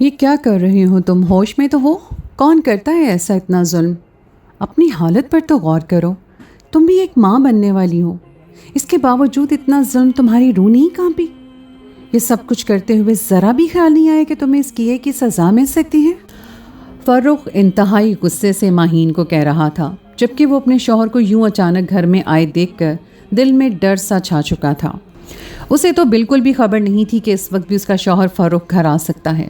یہ کیا کر رہی ہو تم؟ ہوش میں تو ہو؟ کون کرتا ہے ایسا اتنا ظلم؟ اپنی حالت پر تو غور کرو، تم بھی ایک ماں بننے والی ہو، اس کے باوجود اتنا ظلم تمہاری روح نہیں کانپی؟ یہ سب کچھ کرتے ہوئے ذرا بھی خیال نہیں آیا کہ تمہیں اس کیے کی سزا مل سکتی ہے؟ فرخ انتہائی غصے سے ماہین کو کہہ رہا تھا، جبکہ وہ اپنے شوہر کو یوں اچانک گھر میں آئے دیکھ کر دل میں ڈر سا چھا چکا تھا۔ اسے تو بالکل بھی خبر نہیں تھی کہ اس وقت بھی اس کا شوہر فرخ گھر آ سکتا ہے۔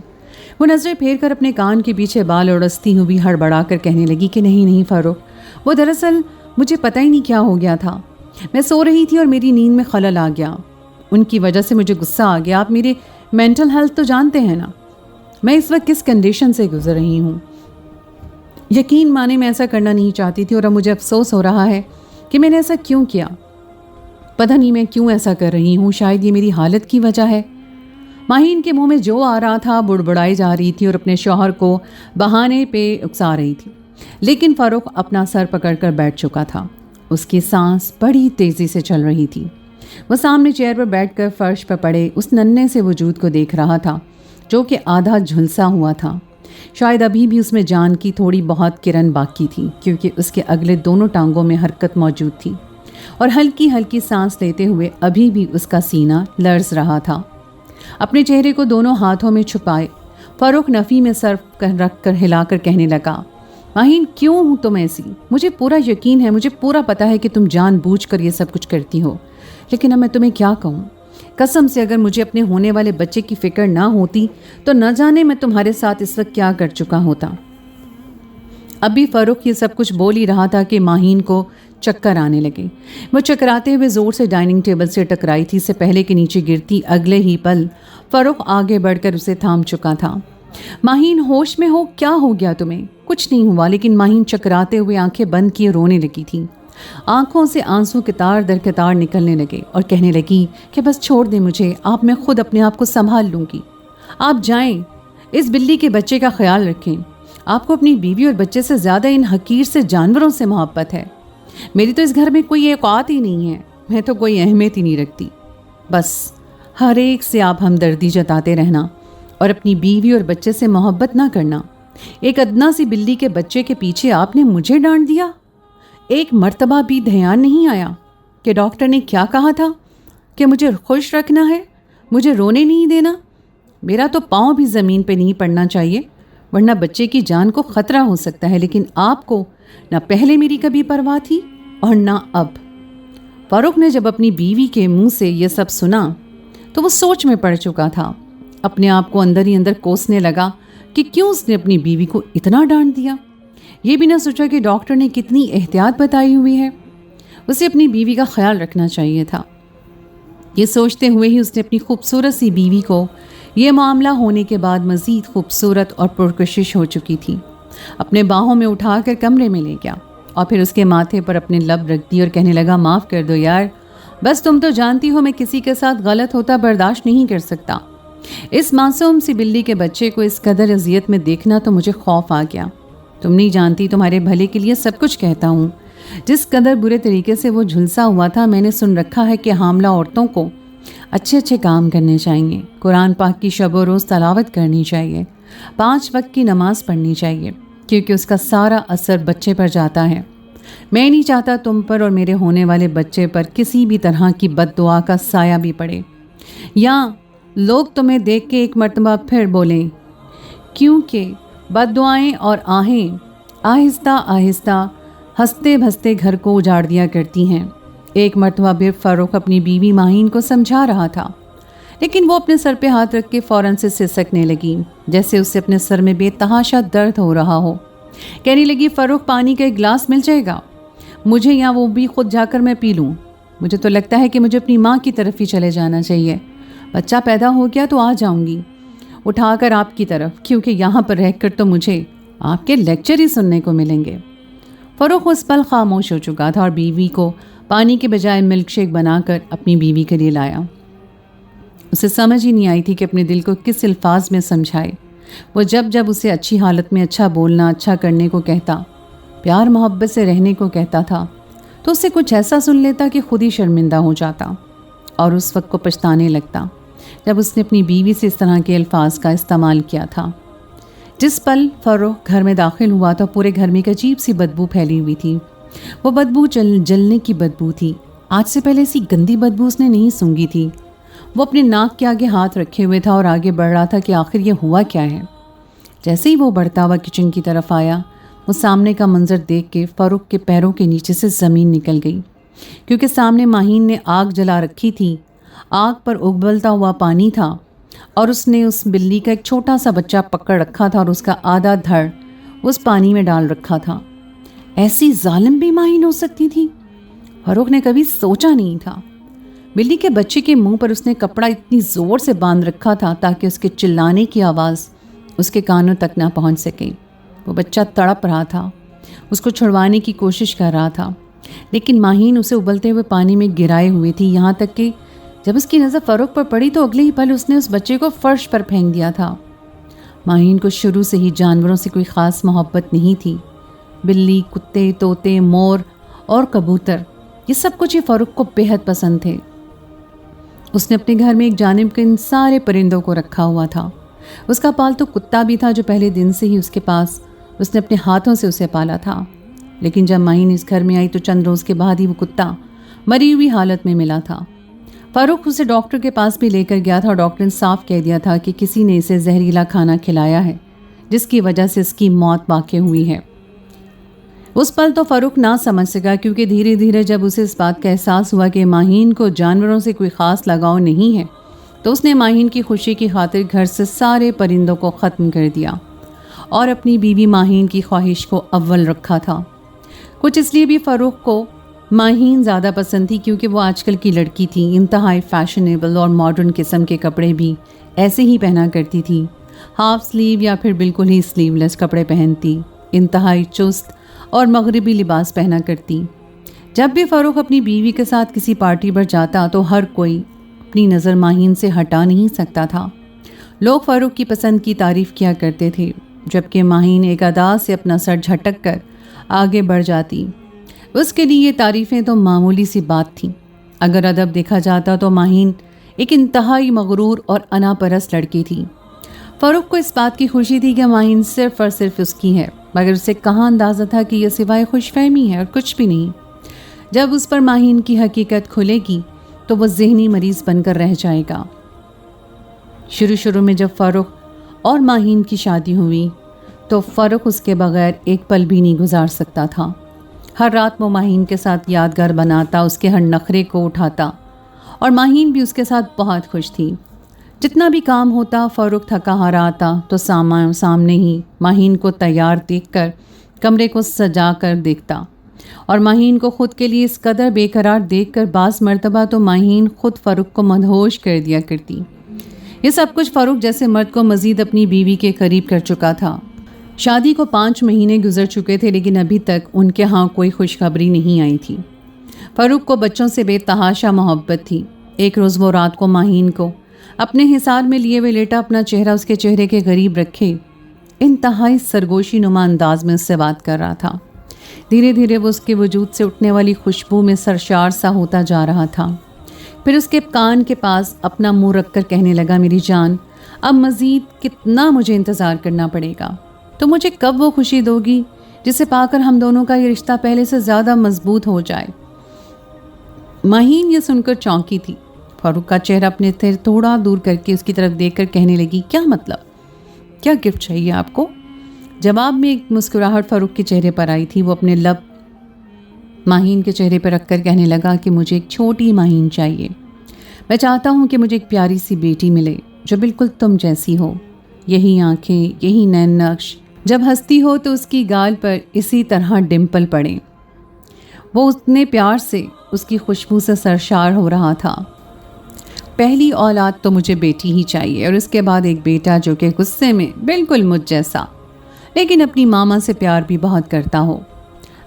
وہ نظریں پھیر کر اپنے کان کے پیچھے بال اڑستی ہوئی ہڑبڑا کر کہنے لگی کہ نہیں فرخ، وہ دراصل مجھے پتہ ہی نہیں کیا ہو گیا تھا، میں سو رہی تھی اور میری نیند میں خلل آ گیا، ان کی وجہ سے مجھے غصہ آ گیا۔ آپ میرے مینٹل ہیلتھ تو جانتے ہیں نا، میں اس وقت کس کنڈیشن سے گزر رہی ہوں۔ یقین مانے میں ایسا کرنا نہیں چاہتی تھی اور اب مجھے افسوس ہو رہا ہے کہ میں نے ایسا کیوں کیا۔ پتہ نہیں میں کیوں ایسا کر رہی ہوں، شاید یہ میری حالت کی وجہ ہے۔ ماہین کے منہ میں جو آ رہا تھا بڑبڑائی جا رہی تھی اور اپنے شوہر کو بہانے پہ اکسا رہی تھی، لیکن فرخ اپنا سر پکڑ کر بیٹھ چکا تھا۔ اس کی سانس بڑی تیزی سے چل رہی تھی۔ وہ سامنے چیئر پر بیٹھ کر فرش پر پڑے اس ننھے سے وجود کو دیکھ رہا تھا جو کہ آدھا جھلسا ہوا تھا۔ شاید ابھی بھی اس میں جان کی تھوڑی بہت کرن باقی تھی، کیونکہ اس کے اگلے دونوں ٹانگوں میں حرکت موجود تھی اور ہلکی ہلکی سانس لیتے ہوئے ابھی بھی اس کا سینہ لرز رہا تھا۔ اپنے چہرے کو دونوں ہاتھوں میں چھپائے فرخ نفی میں سر رکھ کر ہلا کر کہنے لگا، ماہین کیوں ہوں تم ایسی؟ مجھے پورا یقین ہے، مجھے پورا پتا ہے کہ تم جان بوجھ کر یہ سب کچھ کرتی ہو، لیکن اب میں تمہیں کیا کہوں؟ قسم سے اگر مجھے اپنے ہونے والے بچے کی فکر نہ ہوتی تو نہ جانے میں تمہارے ساتھ اس وقت کیا کر چکا ہوتا۔ ابھی فرخ یہ سب کچھ بول ہی رہا تھا کہ ماہین کو چکر آنے لگے۔ وہ چکراتے ہوئے زور سے ڈائننگ ٹیبل سے ٹکرائی تھی، سے پہلے کہ نیچے گرتی اگلے ہی پل فرخ آگے بڑھ کر اسے تھام چکا تھا۔ ماہین ہوش میں ہو؟ کیا ہو گیا تمہیں؟ کچھ نہیں ہوا، لیکن ماہین چکراتے ہوئے آنکھیں بند کیے رونے لگی تھی۔ آنکھوں سے آنسو قطار در قطار نکلنے لگے اور کہنے لگی کہ بس چھوڑ دیں مجھے، آپ، میں خود اپنے آپ کو سنبھال لوں گی، آپ جائیں، اس بلی کے بچے کا خیال رکھیں، آپ کو اپنی بیوی اور بچے سے زیادہ ان حقیر سے جانوروں سے محبت ہے، میری تو اس گھر میں کوئی اوقات ہی نہیں ہے، میں تو کوئی اہمیت ہی نہیں رکھتی، بس ہر ایک سے آپ ہمدردی جتاتے رہنا اور اپنی بیوی اور بچے سے محبت نہ کرنا۔ ایک ادنا سی بلی کے بچے کے پیچھے آپ نے مجھے ڈانٹ دیا، ایک مرتبہ بھی دھیان نہیں آیا کہ ڈاکٹر نے کیا کہا تھا کہ مجھے خوش رکھنا ہے، مجھے رونے نہیں دینا، میرا تو پاؤں بھی زمین پہ نہیں پڑنا چاہیے ورنہ بچے کی جان کو خطرہ ہو سکتا ہے، لیکن آپ کو نہ پہلے میری کبھی پرواہ تھی اور نہ اب۔ فرخ نے جب اپنی بیوی کے منہ سے یہ سب سنا تو وہ سوچ میں پڑ چکا تھا، اپنے آپ کو اندر ہی اندر کوسنے لگا کہ کیوں اس نے اپنی بیوی کو اتنا ڈانٹ دیا۔ یہ بھی نہ سوچا کہ ڈاکٹر نے کتنی احتیاط بتائی ہوئی ہے، اسے اپنی بیوی کا خیال رکھنا چاہیے تھا۔ یہ سوچتے ہوئے ہی اس نے اپنی خوبصورت سی بیوی کو یہ معاملہ ہونے کے بعد مزید خوبصورت اور پرکشش ہو چکی تھی اپنے باہوں میں اٹھا کر کمرے میں لے گیا اور پھر اس کے ماتھے پر اپنے لب رکھ دی اور کہنے لگا، معاف کر دو یار، بس تم تو جانتی ہو میں کسی کے ساتھ غلط ہوتا برداشت نہیں کر سکتا، اس معصوم سی بلی کے بچے کو اس قدر اذیت میں دیکھنا تو مجھے خوف آ گیا، تم نہیں جانتی تمہارے بھلے کے لیے سب کچھ کہتا ہوں، جس قدر برے طریقے سے وہ جھلسا ہوا تھا میں نے سن رکھا ہے کہ حاملہ عورتوں کو اچھے کام کرنے چاہیے، قرآن پاک کی شب و روز تلاوت کرنی چاہیے، 5 وقت کی نماز پڑھنی چاہیے، کیونکہ اس کا سارا اثر بچے پر جاتا ہے۔ میں نہیں چاہتا تم پر اور میرے ہونے والے بچے پر کسی بھی طرح کی بد دعا کا سایہ بھی پڑے، یا لوگ تمہیں دیکھ کے ایک مرتبہ پھر بولیں، کیونکہ بد دعائیں اور آہیں آہستہ آہستہ ہنستے بھستے گھر کو اجاڑ دیا کرتی ہیں۔ ایک مرتبہ بھی فرخ اپنی بیوی ماہین کو سمجھا رہا تھا، لیکن وہ اپنے سر پہ ہاتھ رکھ کے فوراً سے سسکنے لگی، جیسے اسے اپنے سر میں بے تحاشا درد ہو رہا ہو۔ کہنے لگی، فرخ پانی کا ایک گلاس مل جائے گا مجھے، یا وہ بھی خود جا کر میں پی لوں؟ مجھے تو لگتا ہے کہ مجھے اپنی ماں کی طرف ہی چلے جانا چاہیے، بچہ پیدا ہو گیا تو آ جاؤں گی اٹھا کر آپ کی طرف، کیونکہ یہاں پر رہ کر تو مجھے آپ کے لیکچر ہی سننے کو ملیں گے۔ فرخ اس پل خاموش ہو چکا تھا اور بیوی کو پانی کے بجائے ملک شیک بنا کر اپنی بیوی کے لیے لایا۔ اسے سمجھ ہی نہیں آئی تھی کہ اپنے دل کو کس الفاظ میں سمجھائے۔ وہ جب اسے اچھی حالت میں اچھا بولنا، اچھا کرنے کو کہتا، پیار محبت سے رہنے کو کہتا تھا، تو اسے کچھ ایسا سن لیتا کہ خود ہی شرمندہ ہو جاتا اور اس وقت کو پچھتانے لگتا جب اس نے اپنی بیوی سے اس طرح کے الفاظ کا استعمال کیا تھا۔ جس پل فاروق گھر میں داخل ہوا تو پورے گھر میں ایک عجیب سی بدبو پھیلی ہوئی تھی۔ وہ بدبو جلنے کی بدبو تھی۔ آج سے پہلے ایسی گندی بدبو اس نے نہیں سونگھی تھی۔ وہ اپنے ناک کے آگے ہاتھ رکھے ہوئے تھا اور آگے بڑھ رہا تھا کہ آخر یہ ہوا کیا ہے۔ جیسے ہی وہ بڑھتا ہوا کچن کی طرف آیا، وہ سامنے کا منظر دیکھ کے فاروق کے پیروں کے نیچے سے زمین نکل گئی، کیونکہ سامنے ماہین نے آگ جلا رکھی تھی۔ آگ پر ابلتا ہوا پانی تھا اور اس نے اس بلی کا ایک چھوٹا سا بچہ پکڑ رکھا تھا اور اس کا آدھا دھڑ اس پانی میں ڈال رکھا تھا۔ ایسی ظالم بھی ماہین ہو سکتی تھی؟ فاروق نے کبھی سوچا نہیں تھا۔ بلی کے بچے کے منہ پر اس نے کپڑا اتنی زور سے باندھ رکھا تھا تاکہ اس کے چلانے کی آواز اس کے کانوں تک نہ پہنچ سکے۔ وہ بچہ تڑپ رہا تھا، اس کو چھڑوانے کی کوشش کر رہا تھا، لیکن ماہین اسے ابلتے ہوئے پانی میں گرائے ہوئے تھی، یہاں تک کہ جب اس کی نظر فاروق پر پڑی تو اگلے ہی پل اس نے اس بچے کو فرش پر پھینک دیا تھا۔ ماہین کو شروع سے ہی جانوروں سے کوئی خاص محبت نہیں تھی۔ بلی، کتے، طوطے، مور اور کبوتر، یہ سب کچھ ہی فاروق کو بےحد پسند تھے۔ اس نے اپنے گھر میں ایک جانب کے ان سارے پرندوں کو رکھا ہوا تھا۔ اس کا پالتو کتا بھی تھا جو پہلے دن سے ہی اس کے پاس، اس نے اپنے ہاتھوں سے اسے پالا تھا۔ لیکن جب ماہین اس گھر میں آئی تو چند روز کے بعد ہی وہ کتا مری ہوئی حالت میں ملا تھا۔ فاروق اسے ڈاکٹر کے پاس بھی لے کر گیا تھا اور ڈاکٹر نے صاف کہہ دیا تھا کہ کسی نے اسے زہریلا کھانا کھلایا ہے، جس کی وجہ سے اس کی موت واقع ہوئی ہے۔ اس پل تو فاروق نہ سمجھ سکا، کیونکہ دھیرے دھیرے جب اسے اس بات کا احساس ہوا کہ ماہین کو جانوروں سے کوئی خاص لگاؤ نہیں ہے، تو اس نے ماہین کی خوشی کی خاطر گھر سے سارے پرندوں کو ختم کر دیا اور اپنی بیوی ماہین کی خواہش کو اول رکھا تھا۔ کچھ اس لیے بھی فاروق کو ماہین زیادہ پسند تھی کیونکہ وہ آج کل کی لڑکی تھی، انتہائی فیشنیبل اور ماڈرن قسم کے کپڑے بھی ایسے ہی پہنا کرتی تھی۔ ہاف سلیو یا پھر بالکل ہی سلیو لیس کپڑے پہنتی، انتہائی چست اور مغربی لباس پہنا کرتی۔ جب بھی فاروق اپنی بیوی کے ساتھ کسی پارٹی پر جاتا تو ہر کوئی اپنی نظر ماہین سے ہٹا نہیں سکتا تھا۔ لوگ فاروق کی پسند کی تعریف کیا کرتے تھے، جبکہ ماہین ایک ادا سے اپنا سر جھٹک کر آگے بڑھ جاتی۔ اس کے لیے یہ تعریفیں تو معمولی سی بات تھیں۔ اگر ادب دیکھا جاتا تو ماہین ایک انتہائی مغرور اور انا پرست لڑکی تھی۔ فاروق کو اس بات کی خوشی تھی کہ ماہین صرف اور صرف اس کی ہے، مگر اسے کہاں اندازہ تھا کہ یہ سوائے خوش فہمی ہے اور کچھ بھی نہیں۔ جب اس پر ماہین کی حقیقت کھلے گی تو وہ ذہنی مریض بن کر رہ جائے گا۔ شروع میں جب فاروق اور ماہین کی شادی ہوئی تو فاروق اس کے بغیر ایک پل بھی نہیں گزار سکتا تھا۔ ہر رات وہ ماہین کے ساتھ یادگار بناتا، اس کے ہر نخرے کو اٹھاتا، اور ماہین بھی اس کے ساتھ بہت خوش تھی۔ جتنا بھی کام ہوتا فاروق تھکا ہارا آتا تو سامنے ہی ماہین کو تیار دیکھ کر کمرے کو سجا کر دیکھتا، اور ماہین کو خود کے لیے اس قدر بے قرار دیکھ کر بعض مرتبہ تو ماہین خود فاروق کو مدہوش کر دیا کرتی۔ یہ سب کچھ فاروق جیسے مرد کو مزید اپنی بیوی کے قریب کر چکا تھا۔ شادی کو 5 مہینے گزر چکے تھے، لیکن ابھی تک ان کے ہاں کوئی خوشخبری نہیں آئی تھی۔ فاروق کو بچوں سے بے تحاشا محبت تھی۔ ایک روز وہ رات کو ماہین کو اپنے حصار میں لیے ہوئے لیٹا اپنا چہرہ اس کے چہرے کے قریب رکھے انتہائی سرگوشی نما انداز میں اس سے بات کر رہا تھا۔ دھیرے دھیرے وہ اس کے وجود سے اٹھنے والی خوشبو میں سرشار سا ہوتا جا رہا تھا۔ پھر اس کے کان کے پاس اپنا منہ رکھ کر کہنے لگا، میری جان، اب مزید کتنا مجھے انتظار کرنا پڑے گا؟ تو مجھے کب وہ خوشی دوگی جسے پا کر ہم دونوں کا یہ رشتہ پہلے سے زیادہ مضبوط ہو جائے؟ ماہین یہ سن کر چونکی تھی۔ فاروق کا چہرہ اپنے سے تھوڑا دور کر کے اس کی طرف دیکھ کر کہنے لگی، کیا مطلب؟ کیا گفٹ چاہیے آپ کو؟ جواب میں ایک مسکراہٹ فاروق کے چہرے پر آئی تھی۔ وہ اپنے لب ماہین کے چہرے پر رکھ کر کہنے لگا کہ مجھے ایک چھوٹی ماہین چاہیے۔ میں چاہتا ہوں کہ مجھے ایک پیاری سی بیٹی ملے جو بالکل تم جیسی ہو، یہی آنکھیں، یہی نین نقش، جب ہنستی ہو تو اس کی گال پر اسی طرح ڈمپل پڑے۔ وہ اتنے پیار سے اس کی خوشبو سے سرشار ہو رہا تھا۔ پہلی اولاد تو مجھے بیٹی ہی چاہیے، اور اس کے بعد ایک بیٹا جو کہ غصے میں بالکل مجھ جیسا لیکن اپنی ماما سے پیار بھی بہت کرتا ہو۔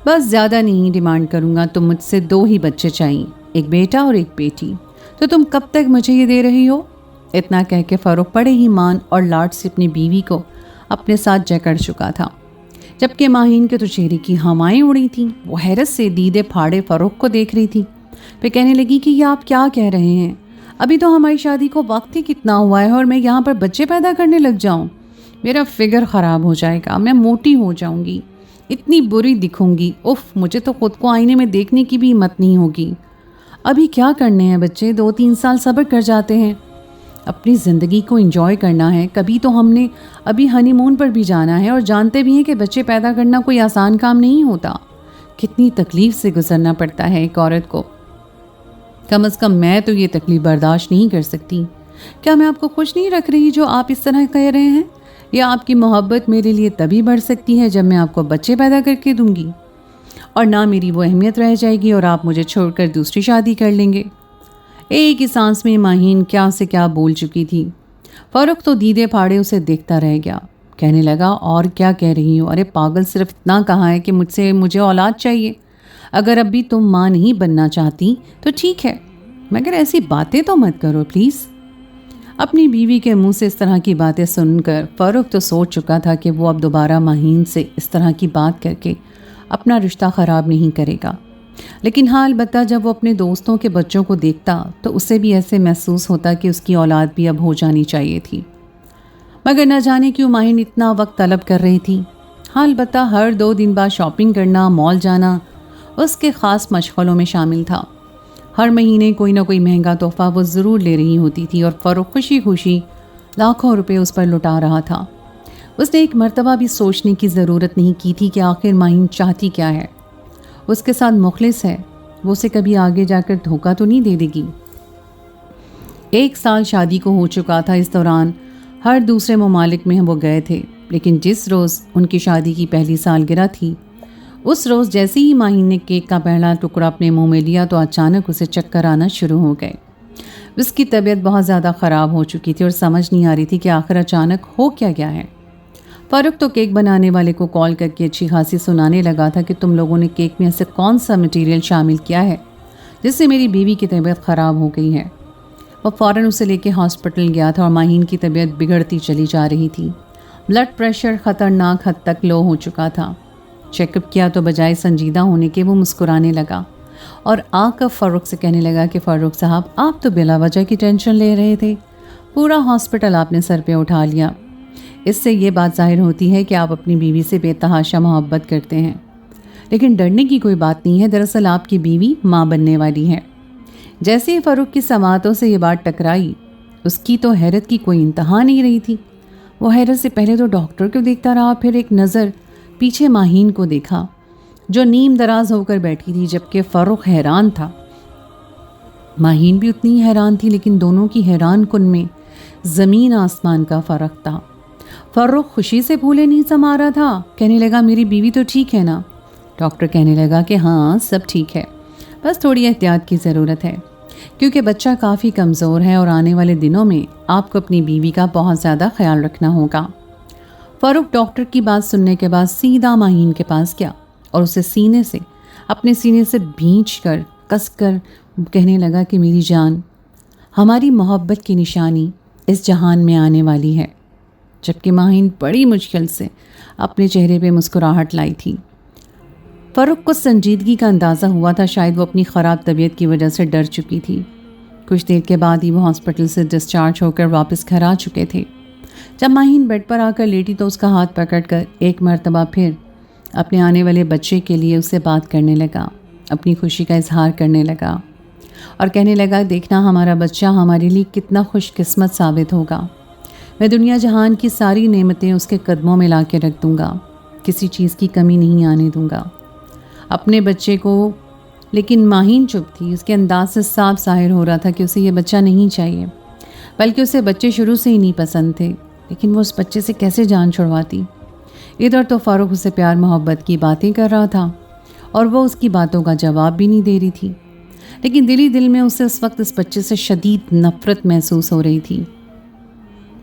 بس زیادہ نہیں ڈیمانڈ کروں گا، تو مجھ سے 2 ہی بچے چاہیے، ایک بیٹا اور ایک بیٹی۔ تو تم کب تک مجھے یہ دے رہی ہو؟ اتنا کہہ کے فاروق بڑے ہی مان اور لاڈ سے اپنی بیوی کو اپنے ساتھ جکڑ چکا تھا، جبکہ ماہین کے تو چہرے کی ہمائیں اڑی تھیں۔ وہ حیرت سے دیدے پھاڑے فاروق کو دیکھ رہی تھی، پھر کہنے لگی کہ یہ آپ کیا کہہ رہے ہیں؟ ابھی تو ہماری شادی کو وقت ہی کتنا ہوا ہے اور میں یہاں پر بچے پیدا کرنے لگ جاؤں؟ میرا فگر خراب ہو جائے گا، میں موٹی ہو جاؤں گی، اتنی بری دکھوں گی، اف مجھے تو خود کو آئینے میں دیکھنے کی بھی ہمت نہیں ہوگی۔ ابھی کیا کرنے ہیں بچے، 2-3 سال صبر کر جاتے ہیں، اپنی زندگی کو انجوائے کرنا ہے۔ کبھی تو ہم نے ابھی ہنی مون پر بھی جانا ہے، اور جانتے بھی ہیں کہ بچے پیدا کرنا کوئی آسان کام نہیں ہوتا، کتنی تکلیف سے گزرنا پڑتا ہے ایک عورت کو۔ کم از کم میں تو یہ تکلیف برداشت نہیں کر سکتی۔ کیا میں آپ کو خوش نہیں رکھ رہی جو آپ اس طرح کہہ رہے ہیں؟ یا آپ کی محبت میرے لیے تبھی بڑھ سکتی ہے جب میں آپ کو بچے پیدا کر کے دوں گی، اور نہ میری وہ اہمیت رہ جائے گی اور آپ مجھے چھوڑ کر دوسری شادی کر لیں گے۔ ایک ہی سانس میں ماہین کیا سے کیا بول چکی تھی۔ فاروق تو دیدے پھاڑے اسے دیکھتا رہ گیا، کہنے لگا اور کیا کہہ رہی ہوں؟ ارے پاگل، صرف اتنا کہا ہے کہ مجھے اولاد چاہیے۔ اگر اب بھی تم ماں نہیں بننا چاہتی تو ٹھیک ہے، مگر ایسی باتیں تو مت کرو پلیز۔ اپنی بیوی کے منہ سے اس طرح کی باتیں سن کر فاروق تو سوچ چکا تھا کہ وہ اب دوبارہ ماہین سے اس طرح کی بات کر کے اپنا رشتہ خراب نہیں کرے گا، لیکن ہاں البتہ جب وہ اپنے دوستوں کے بچوں کو دیکھتا تو اسے بھی ایسے محسوس ہوتا کہ اس کی اولاد بھی اب ہو جانی چاہیے تھی، مگر نہ جانے کیوں ماہین اتنا وقت طلب کر رہی تھی۔ ہاں البتہ ہر 2 دن بعد شاپنگ کرنا، مال جانا اس کے خاص مشغلوں میں شامل تھا۔ ہر مہینے کوئی نہ کوئی مہنگا تحفہ وہ ضرور لے رہی ہوتی تھی، اور فاروق خوشی خوشی لاکھوں روپے اس پر لٹا رہا تھا۔ اس نے ایک مرتبہ بھی سوچنے کی ضرورت نہیں کی تھی کہ آخر ماہین چاہتی کیا ہے، اس کے ساتھ مخلص ہے، وہ اسے کبھی آگے جا کر دھوکہ تو نہیں دے گی۔ 1 سال شادی کو ہو چکا تھا، اس دوران ہر دوسرے ممالک میں وہ گئے تھے، لیکن جس روز ان کی شادی کی پہلی سالگرہ تھی، اس روز جیسے ہی ماہین نے کیک کا پہلا ٹکڑا اپنے منہ میں لیا تو اچانک اسے چکر آنا شروع ہو گئے۔ اس کی طبیعت بہت زیادہ خراب ہو چکی تھی اور سمجھ نہیں آ رہی تھی کہ آخر اچانک ہو کیا گیا ہے۔ فاروق تو کیک بنانے والے کو کال کر کے اچھی خاصی سنانے لگا تھا کہ تم لوگوں نے کیک میں ایسے کون سا مٹیریل شامل کیا ہے جس سے میری بیوی کی طبیعت خراب ہو گئی ہے۔ وہ فوراً اسے لے کے ہاسپٹل گیا تھا اور ماہین کی طبیعت بگڑتی چلی جا رہی تھی۔ بلڈ پریشر خطرناک حد تک لو ہو چکا تھا۔ چیک اپ کیا تو بجائے سنجیدہ ہونے کے وہ مسکرانے لگا اور آ کر فاروق سے کہنے لگا کہ فاروق صاحب، آپ تو بلا وجہ کی ٹینشن لے رہے تھے، پورا ہاسپٹل آپ نے سر پہ اٹھا لیا۔ اس سے یہ بات ظاہر ہوتی ہے کہ آپ اپنی بیوی سے بے تحاشا محبت کرتے ہیں، لیکن ڈرنے کی کوئی بات نہیں ہے، دراصل آپ کی بیوی ماں بننے والی ہے۔ جیسے ہی فاروق کی سماعتوں سے یہ بات ٹکرائی، اس کی تو حیرت کی کوئی انتہا نہیں رہی تھی۔ وہ حیرت سے پہلے تو ڈاکٹر کو دیکھتا رہا، پھر ایک نظر پیچھے ماہین کو دیکھا جو نیم دراز ہو کر بیٹھی تھی، جبکہ فاروق حیران تھا۔ ماہین بھی اتنی ہی حیران تھی، لیکن دونوں کی حیران کن میں زمین آسمان کا فرق تھا۔ فاروق خوشی سے پھولے نہیں سما رہا تھا، کہنے لگا میری بیوی تو ٹھیک ہے نا؟ ڈاکٹر کہنے لگا کہ ہاں سب ٹھیک ہے، بس تھوڑی احتیاط کی ضرورت ہے کیونکہ بچہ کافی کمزور ہے اور آنے والے دنوں میں آپ کو اپنی بیوی کا بہت زیادہ خیال رکھنا ہوگا۔ فاروق ڈاکٹر کی بات سننے کے بعد سیدھا ماہین کے پاس گیا اور اسے اپنے سینے سے بھینچ کر کس کر کہنے لگا کہ میری جان، ہماری محبت کی نشانی اس جہان میں آنے والی ہے، جبکہ ماہین بڑی مشکل سے اپنے چہرے پہ مسکراہٹ لائی تھی۔ فاروق کو سنجیدگی کا اندازہ ہوا تھا، شاید وہ اپنی خراب طبیعت کی وجہ سے ڈر چکی تھی۔ کچھ دیر کے بعد ہی وہ ہاسپٹل سے ڈسچارج ہو کر واپس گھر آ چکے تھے۔ جب ماہین بیڈ پر آ کر لیٹی تو اس کا ہاتھ پکڑ کر ایک مرتبہ پھر اپنے آنے والے بچے کے لیے اسے بات کرنے لگا، اپنی خوشی کا اظہار کرنے لگا اور کہنے لگا دیکھنا ہمارا بچہ ہمارے لیے کتنا خوش قسمت ثابت ہوگا، میں دنیا جہان کی ساری نعمتیں اس کے قدموں میں لا کے رکھ دوں گا، کسی چیز کی کمی نہیں آنے دوں گا اپنے بچے کو۔ لیکن ماہین چپ تھی، اس کے انداز سے صاف ظاہر ہو رہا تھا کہ اسے یہ بچہ نہیں چاہیے، بلکہ اسے بچے شروع سے ہی نہیں پسند تھے، لیکن وہ اس بچے سے کیسے جان چھڑواتی؟ ادھر تو فاروق اسے پیار محبت کی باتیں کر رہا تھا اور وہ اس کی باتوں کا جواب بھی نہیں دے رہی تھی، لیکن دل ہی دل میں اسے اس وقت اس بچے سے شدید نفرت محسوس ہو رہی تھی۔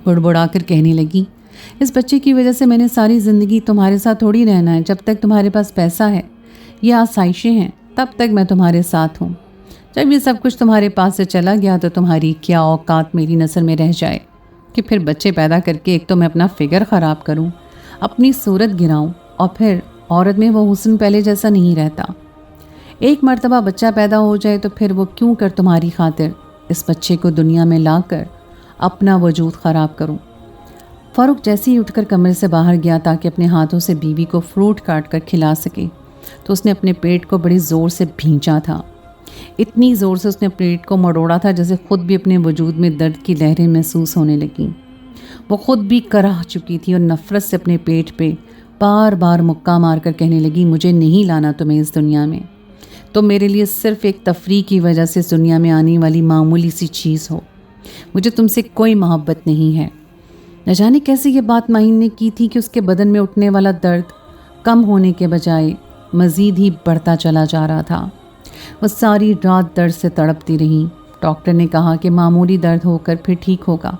بڑبڑا کر کہنے لگی اس بچے کی وجہ سے میں نے ساری زندگی تمہارے ساتھ تھوڑی رہنا ہے، جب تک تمہارے پاس پیسہ ہے یا آسائشیں ہیں تب تک میں تمہارے ساتھ ہوں، جب یہ سب کچھ تمہارے پاس سے چلا گیا تو تمہاری کیا اوقات میری نظر میں رہ جائے کہ پھر بچے پیدا کر کے ایک تو میں اپنا فگر خراب کروں، اپنی صورت گراؤں، اور پھر عورت میں وہ حسن پہلے جیسا نہیں رہتا۔ ایک مرتبہ بچہ پیدا ہو جائے تو پھر وہ کیوں کر تمہاری خاطر इस बच्चे को दुनिया में लाकर अपना वजूद ख़राब करूं। फारूक जैसे ही उठकर कमरे से बाहर गया ताकि अपने हाथों से बीवी को फ्रूट काट कर खिला सके, तो उसने अपने पेट को बड़ी ज़ोर से भींचा था। इतनी ज़ोर से उसने पेट को मरोड़ा था जैसे खुद भी अपने वजूद में दर्द की लहरें महसूस होने लगीं। वो खुद भी कराह चुकी थी और नफ़रत से अपने पेट पे बार बार मुक्का मारकर कहने लगी, मुझे नहीं लाना तुम्हें इस दुनिया में। तुम मेरे लिए सिर्फ़ एक तफरीह की वजह से इस दुनिया में आने वाली मामूली सी चीज़ हो। मुझे तुमसे कोई मोहब्बत नहीं है। न जाने कैसे ये बात माहीन ने की थी कि उसके बदन में उठने वाला दर्द कम होने के बजाय मज़ीद ही बढ़ता चला जा रहा था। वो सारी रात दर्द से तड़पती रही। डॉक्टर ने कहा कि मामूली दर्द होकर फिर ठीक होगा,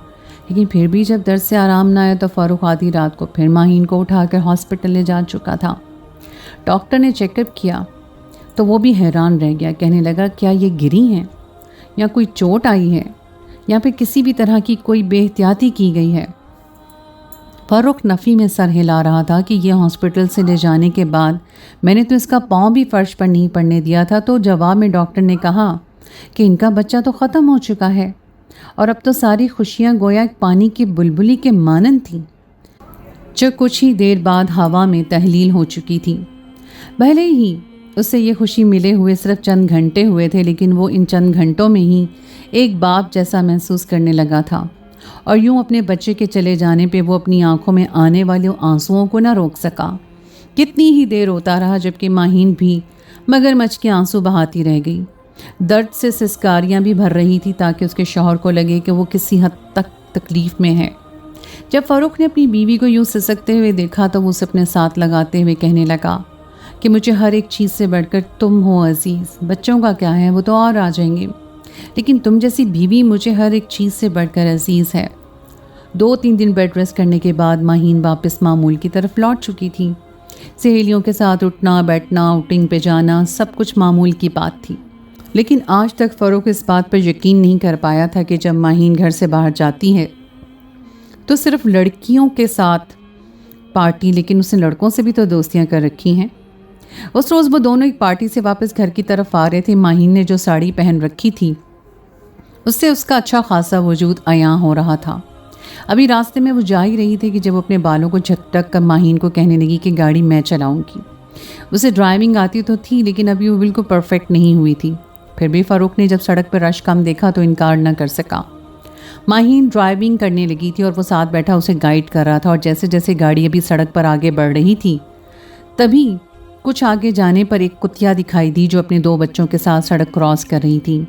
लेकिन फिर भी जब दर्द से आराम न आया तो फारूक आधी रात को फिर माहीन को उठाकर हॉस्पिटल ले जा चुका था। डॉक्टर ने चेकअप किया तो वो भी हैरान रह गया। कहने लगा, क्या ये गिरी हैं या कोई चोट आई है या फिर किसी भी तरह की कोई बेहतियाती की गई है। फारूक नफ़ी में सर हिला रहा था कि ये हॉस्पिटल से ले जाने के बाद मैंने तो इसका पाँव भी फर्श पर नहीं पड़ने दिया था। तो जवाब में डॉक्टर ने कहा कि इनका बच्चा तो ख़त्म हो चुका है और अब तो सारी खुशियाँ गोया एक पानी की बुलबुली के मानन थी, जो कुछ ही देर बाद हवा में तहलील हो चुकी थी। भले ही उससे ये खुशी मिले हुए सिर्फ चंद घंटे हुए थे, लेकिन वो इन चंद घंटों में ही एक बाप जैसा महसूस करने लगा था। और यूं अपने बच्चे के चले जाने पे वो अपनी आंखों में आने वाले आंसुओं को ना रोक सका। कितनी ही देर रोता रहा, जबकि माहीन भी मगरमच्छ के आंसू बहाती रह गई। दर्द से सिसकारियां भी भर रही थी ताकि उसके शौहर को लगे कि वो किसी हद तक तकलीफ़ में है। जब फारूक ने अपनी बीवी को यूं सिसकते हुए देखा तो वो उसे अपने साथ लगाते हुए कहने लगा कि मुझे हर एक चीज़ से बढ़कर तुम हो अजीज़। बच्चों का क्या है, वो तो और आ जाएंगे, लेकिन तुम जैसी बीवी मुझे हर एक चीज़ से बढ़कर अजीज़ है। 2-3 दिन बेड रेस्ट करने के बाद माहीन वापस मामूल की तरफ लौट चुकी थी। सहेलियों के साथ उठना बैठना, आउटिंग पे जाना, सब कुछ मामूल की बात थी। लेकिन आज तक फ़ारूक इस बात पर यकीन नहीं कर पाया था कि जब माहीन घर से बाहर जाती है तो सिर्फ लड़कियों के साथ पार्टी, लेकिन उसने लड़कों से भी तो दोस्तियाँ कर रखी हैं। उस रोज़ वो दोनों एक पार्टी से वापस घर की तरफ आ रहे थे। माहीन ने जो साड़ी पहन रखी थी उससे उसका अच्छा खासा वजूद अयां हो रहा था। अभी रास्ते में वो जा ही रही थी कि जब अपने बालों को झटक कर माहीन को कहने लगी कि गाड़ी मैं चलाऊंगी। उसे ड्राइविंग आती तो थी, लेकिन अभी वो बिल्कुल परफेक्ट नहीं हुई थी। फिर भी फारूक ने जब सड़क पर रश कम देखा तो इनकार न कर सका। माहीन ड्राइविंग करने लगी थी और वो साथ बैठा उसे गाइड कर रहा था। और जैसे जैसे गाड़ी अभी सड़क पर आगे बढ़ रही थी, तभी कुछ आगे जाने पर एक कुतिया दिखाई दी जो अपने 2 बच्चों के साथ सड़क क्रॉस कर रही थी।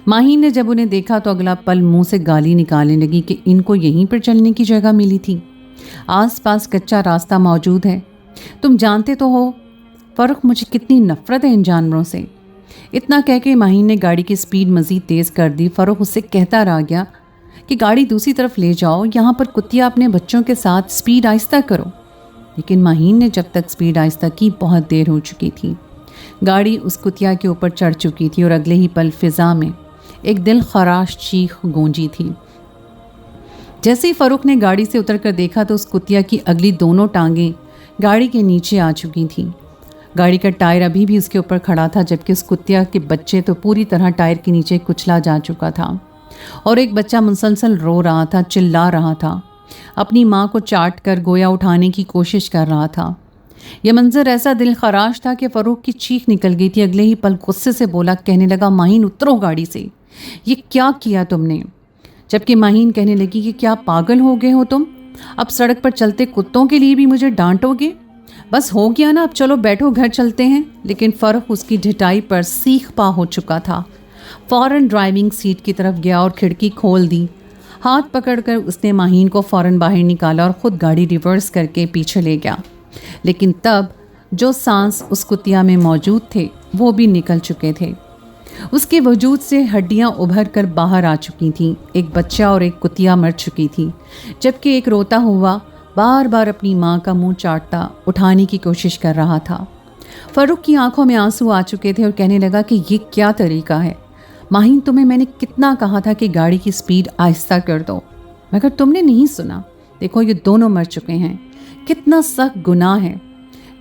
माहीन ने जब उन्हें देखा तो अगला पल मुंह से गाली निकालने लगी कि इनको यहीं पर चलने की जगह मिली थी, आसपास कच्चा रास्ता मौजूद है। तुम जानते तो हो फ़ारूक, मुझे कितनी नफ़रत है इन जानवरों से। इतना कह के माहीन ने गाड़ी की स्पीड मज़ीद तेज़ कर दी। फ़ारूक उससे कहता रह गया कि गाड़ी दूसरी तरफ ले जाओ, यहाँ पर कुतिया अपने बच्चों के साथ, स्पीड आहिस्ता करो। लेकिन माहीन ने जब तक स्पीड आहिस्ता की बहुत देर हो चुकी थी। गाड़ी उस कुतिया के ऊपर चढ़ चुकी थी और अगले ही पल फिज़ा में एक दिल खराश चीख गूंजी थी। जैसे ही फ़ारूक ने गाड़ी से उतरकर देखा तो उस कुतिया की अगली दोनों टांगें गाड़ी के नीचे आ चुकी थीं। गाड़ी का टायर अभी भी उसके ऊपर खड़ा था, जबकि उस कुतिया के बच्चे तो पूरी तरह टायर के नीचे कुचला जा चुका था। और एक बच्चा मुसलसल रो रहा था, चिल्ला रहा था, अपनी माँ को चाट कर गोया उठाने की कोशिश कर रहा था। यह मंजर ऐसा दिल खराश था कि फ़ारूक की चीख निकल गई थी। अगले ही पल गुस्से से बोला, कहने लगा, माहीन उतरो गाड़ी से, ये क्या किया तुमने? जबकि माहीन कहने लगी कि क्या पागल हो गए हो तुम? अब सड़क पर चलते कुत्तों के लिए भी मुझे डांटोगे? बस हो गया ना, अब चलो बैठो, घर चलते हैं। लेकिन फ़ारूक उसकी ढिठाई पर सीख पा हो चुका था। फ़ौरन ड्राइविंग सीट की तरफ गया और खिड़की खोल दी। हाथ पकड़कर उसने माहीन को फ़ौरन बाहर निकाला और ख़ुद गाड़ी रिवर्स करके पीछे ले गया। लेकिन तब जो सांस उस कुतिया में मौजूद थे वो भी निकल चुके थे। उसके वजूद से हड्डियां उभर कर बाहर आ चुकी थीं। एक बच्चा और एक कुतिया मर चुकी थी, जबकि एक रोता हुआ बार बार अपनी माँ का मुंह चाटता उठाने की कोशिश कर रहा था। फ़ारूक की आंखों में आंसू आ चुके थे और कहने लगा कि ये क्या तरीका है? माहीन, तुम्हें मैंने कितना कहा था कि गाड़ी की स्पीड आहिस्ता कर दो, मगर तुमने नहीं सुना। देखो, ये दोनों मर चुके हैं। कितना सख्त गुनाह है।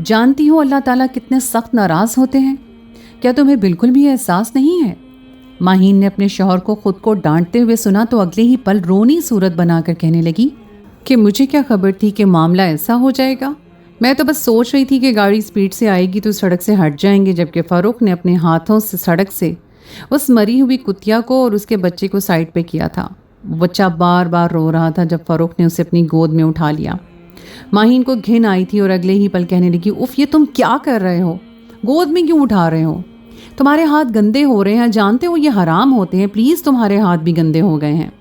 जानती हो अल्लाह ताला कितने सख्त नाराज़ होते हैं? क्या तुम्हें बिल्कुल भी एहसास नहीं है? माहीन ने अपने शौहर को खुद को डांटते हुए सुना तो अगले ही पल रोनी सूरत बनाकर कहने लगी कि मुझे क्या खबर थी कि मामला ऐसा हो जाएगा। मैं तो बस सोच रही थी कि गाड़ी स्पीड से आएगी तो सड़क से हट जाएंगे, जबकि फारूक ने अपने हाथों से सड़क से उस मरी हुई कुतिया को और उसके बच्चे को साइड पे किया था। बच्चा बार बार रो रहा था जब फारूक ने उसे अपनी गोद में उठा लिया। माहीन को घिन आई थी और अगले ही पल कहने लगी, उफ, ये तुम क्या कर रहे हो? गोद में क्यों उठा रहे हो? तुम्हारे हाथ गंदे हो रहे हैं, जानते हो ये हराम होते हैं। प्लीज़, तुम्हारे हाथ भी गंदे हो गए हैं।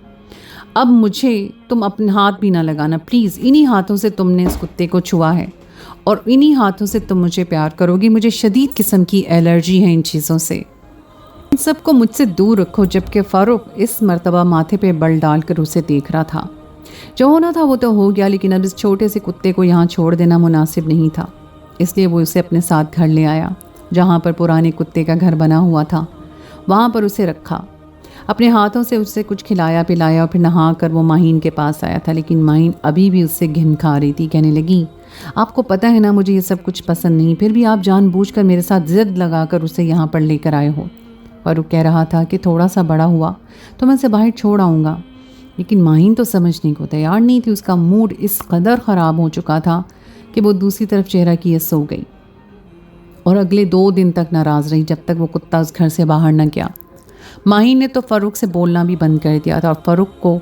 अब मुझे तुम अपने हाथ भी ना लगाना प्लीज़। इन्हीं हाथों से तुमने इस कुत्ते को छुआ है और इन्हीं हाथों से तुम मुझे प्यार करोगी। मुझे शदीद किस्म की एलर्जी है इन चीज़ों से। इन सबको मुझसे दूर रखो। जबकि फारूक इस मर्तबा माथे पे बल डालकर उसे देख रहा था। जो होना था वो तो हो गया, लेकिन अब इस छोटे से कुत्ते को यहाँ छोड़ देना मुनासिब नहीं था। इसलिए वो उसे अपने साथ घर ले आया, जहाँ पर पुराने कुत्ते का घर बना हुआ था। वहाँ पर उसे रखा, अपने हाथों से उससे कुछ खिलाया पिलाया और फिर नहा कर वो माहीन के पास आया था। लेकिन माहीन अभी भी उससे घिन खा रही थी। कहने लगी, आपको पता है ना मुझे ये सब कुछ पसंद नहीं, फिर भी आप जानबूझकर मेरे साथ ज़िद लगाकर उसे यहाँ पर लेकर आए हो। और वो कह रहा था कि थोड़ा सा बड़ा हुआ तो मैं उसे बाहर छोड़ आऊँगा। लेकिन माहीन तो समझने को तैयार नहीं थी। उसका मूड इस कदर ख़राब हो चुका था कि वो दूसरी तरफ चेहरा किए सो गई और अगले 2 दिन तक नाराज़ रही, जब तक वो कुत्ता उस घर से बाहर न गया। माहीन ने तो फ़ारूक से बोलना भी बंद कर दिया था और फ़ारूक को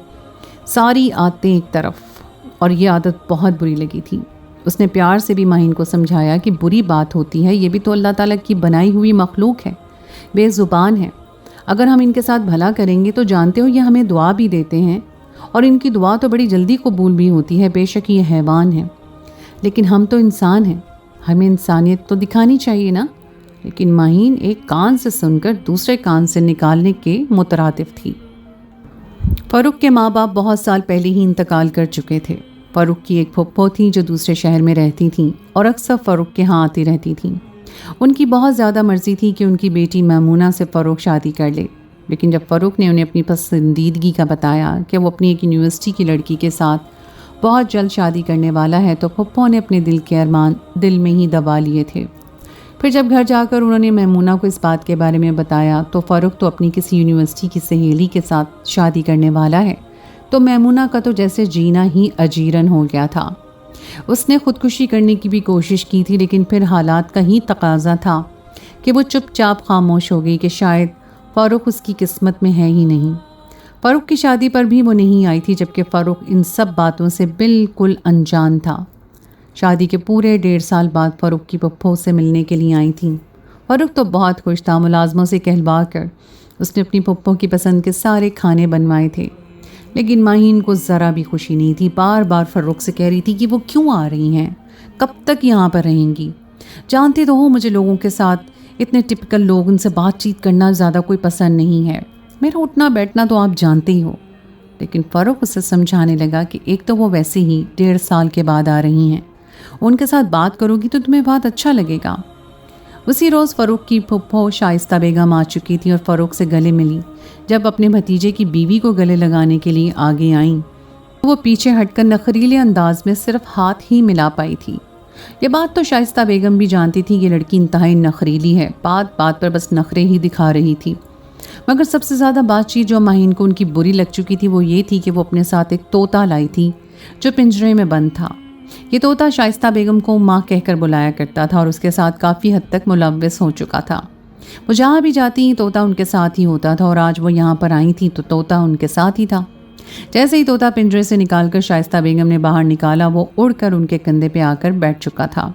सारी आदतें एक तरफ, और ये आदत बहुत बुरी लगी थी। उसने प्यार से भी माहीन को समझाया कि बुरी बात होती है, ये भी तो अल्लाह ताला की बनाई हुई मखलूक है, बेज़ुबान है। अगर हम इनके साथ भला करेंगे तो जानते हो ये हमें दुआ भी देते हैं और इनकी दुआ तो बड़ी जल्दी कबूल भी होती है। बेशक ये हैवान है, लेकिन हम तो इंसान हैं, हमें इंसानियत तो दिखानी चाहिए ना। लेकिन माहीन एक कान से सुनकर दूसरे कान से निकालने के मुतरातिफ थी। फ़ारूक के माँ बाप बहुत साल पहले ही इंतकाल कर चुके थे। फ़ारूक की एक फुप्पो थी जो दूसरे शहर में रहती थीं और अक्सर फ़ारूक के यहाँ आती रहती थीं। उनकी बहुत ज़्यादा मर्ज़ी थी कि उनकी बेटी मैमूना से फ़ारूक शादी कर ले। लेकिन जब फ़ारूक ने उन्हें अपनी पसंदीदगी का बताया कि वो अपनी एक यूनिवर्सिटी की लड़की के साथ बहुत जल्द शादी करने वाला है, तो फुप्पो ने अपने दिल के अरमान दिल में ही दबा लिए थे। फिर जब घर जाकर उन्होंने मैमूना को इस बात के बारे में बताया तो फ़ारूक तो अपनी किसी यूनिवर्सिटी की सहेली के साथ शादी करने वाला है, तो मैमूना का तो जैसे जीना ही अजीरन हो गया था। उसने ख़ुदकुशी करने की भी कोशिश की थी, लेकिन फिर हालात का ही तकाजा था कि वो चुपचाप खामोश हो गई कि शायद फ़ारूक उसकी किस्मत में है ही नहीं। फ़ारूक की शादी पर भी वो नहीं आई थी, जबकि फ़ारूक इन सब बातों से बिल्कुल अनजान था। शादी के पूरे 1.5 साल बाद फ़ारूक की पप्पो से मिलने के लिए आई थी। फ़ारूक तो बहुत खुश था। मुलाजमों से कहलवा कर उसने अपनी पप्पो की पसंद के सारे खाने बनवाए थे। लेकिन माहीन को ज़रा भी खुशी नहीं थी। बार बार फ़ारूक से कह रही थी कि वो क्यों आ रही हैं, कब तक यहाँ पर रहेंगी। जानते तो हो मुझे लोगों के साथ इतने टिपिकल लोग, उनसे बातचीत करना ज़्यादा कोई पसंद नहीं है। मेरा उठना बैठना तो आप जानते ही हो। लेकिन फ़ारूक उसे समझाने लगा कि एक तो वो वैसे ही 1.5 साल के बाद आ रही हैं, उनके साथ बात करोगी तो तुम्हें बहुत अच्छा लगेगा। उसी रोज़ फ़ारूक की फुप्पो शाइस्ता बेगम आ चुकी थी और फ़ारूक से गले मिली। जब अपने भतीजे की बीवी को गले लगाने के लिए आगे आईं, वो पीछे हटकर नखरीले अंदाज में सिर्फ हाथ ही मिला पाई थी। ये बात तो शाइस्ता बेगम भी जानती थी कि लड़की इंतहाई नखरीली है, बात बात पर बस नखरे ही दिखा रही थी। मगर सबसे ज़्यादा बातचीत जो माहीन को उनकी बुरी लग चुकी थी वो ये थी कि वो अपने साथ एक तोता लाई थी जो पिंजरे में बंद था। ये तोता शाइस्ता बेगम को माँ कहकर बुलाया करता था और उसके साथ काफ़ी हद तक मुलव्वस हो चुका था। वो जहाँ भी जाती तोता उनके साथ ही होता था और आज वो यहाँ पर आई थी तो तोता उनके साथ ही था। जैसे ही तोता पिंजरे से निकालकर शाइस्ता बेगम ने बाहर निकाला, वो उड़कर उनके कंधे पे आकर बैठ चुका था।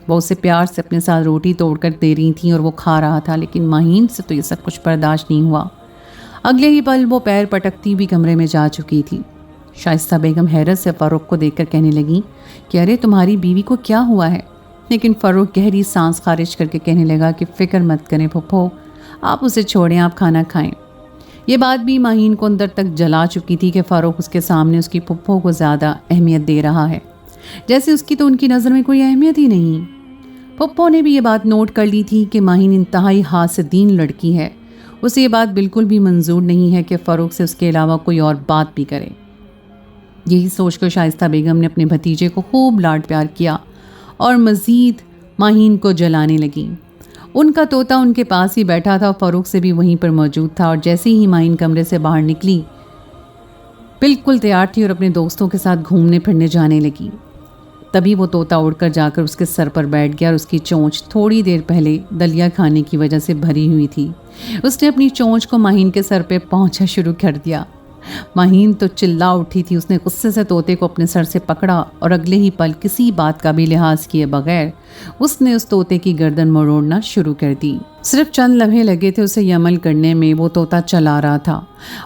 वो उसे प्यार से अपने साथ रोटी तोड़कर दे रही थी और वो खा रहा था। लेकिन माहीन से तो ये सब कुछ बर्दाश्त नहीं हुआ। अगले ही पल वो पैर पटकती भी कमरे में जा चुकी थी। शाइस्ता बेगम हैरत से फ़ारूक को देखकर कहने लगी कि अरे तुम्हारी बीवी को क्या हुआ है। लेकिन फ़ारूक गहरी सांस खारिज करके कहने लगा कि फ़िक्र मत करें फुप्पो, आप उसे छोड़ें, आप खाना खाएं। ये बात भी माहीन को अंदर तक जला चुकी थी कि फ़ारूक उसके सामने उसकी फुप्पो को ज़्यादा अहमियत दे रहा है, जैसे उसकी तो उनकी नज़र में कोई अहमियत ही नहीं। फुप्पो ने भी ये बात नोट कर ली थी कि माहीन इंतहाई हासिदीन लड़की है। उसे ये बात बिल्कुल भी मंजूर नहीं है कि फ़ारूक से उसके अलावा कोई और बात भी करे। यही सोचकर शाइस्ता बेगम ने अपने भतीजे को खूब लाड प्यार किया और मज़ीद माहीन को जलाने लगी। उनका तोता उनके पास ही बैठा था और फ़ारूक से भी वहीं पर मौजूद था। और जैसे ही माहीन कमरे से बाहर निकली, बिल्कुल तैयार थी और अपने दोस्तों के साथ घूमने फिरने जाने लगी, तभी वो तोता उड़कर जाकर उसके सर पर बैठ गया और उसकी चोंच थोड़ी देर पहले दलिया खाने की वजह से भरी हुई थी। उसने अपनी चोंच को माहीन के सर पे पहुंचा शुरू कर दिया। माहीन तो चिल्ला उठी थी। उसने गुस्से से तोते को अपने सर से पकड़ा और अगले ही पल किसी बात का भी लिहाज किए बगैर उसने उस तोते की गर्दन मरोड़ना शुरू कर दी। सिर्फ चंद लम्हे लगे थे उसे ये अमल करने में। वो तोता चला रहा था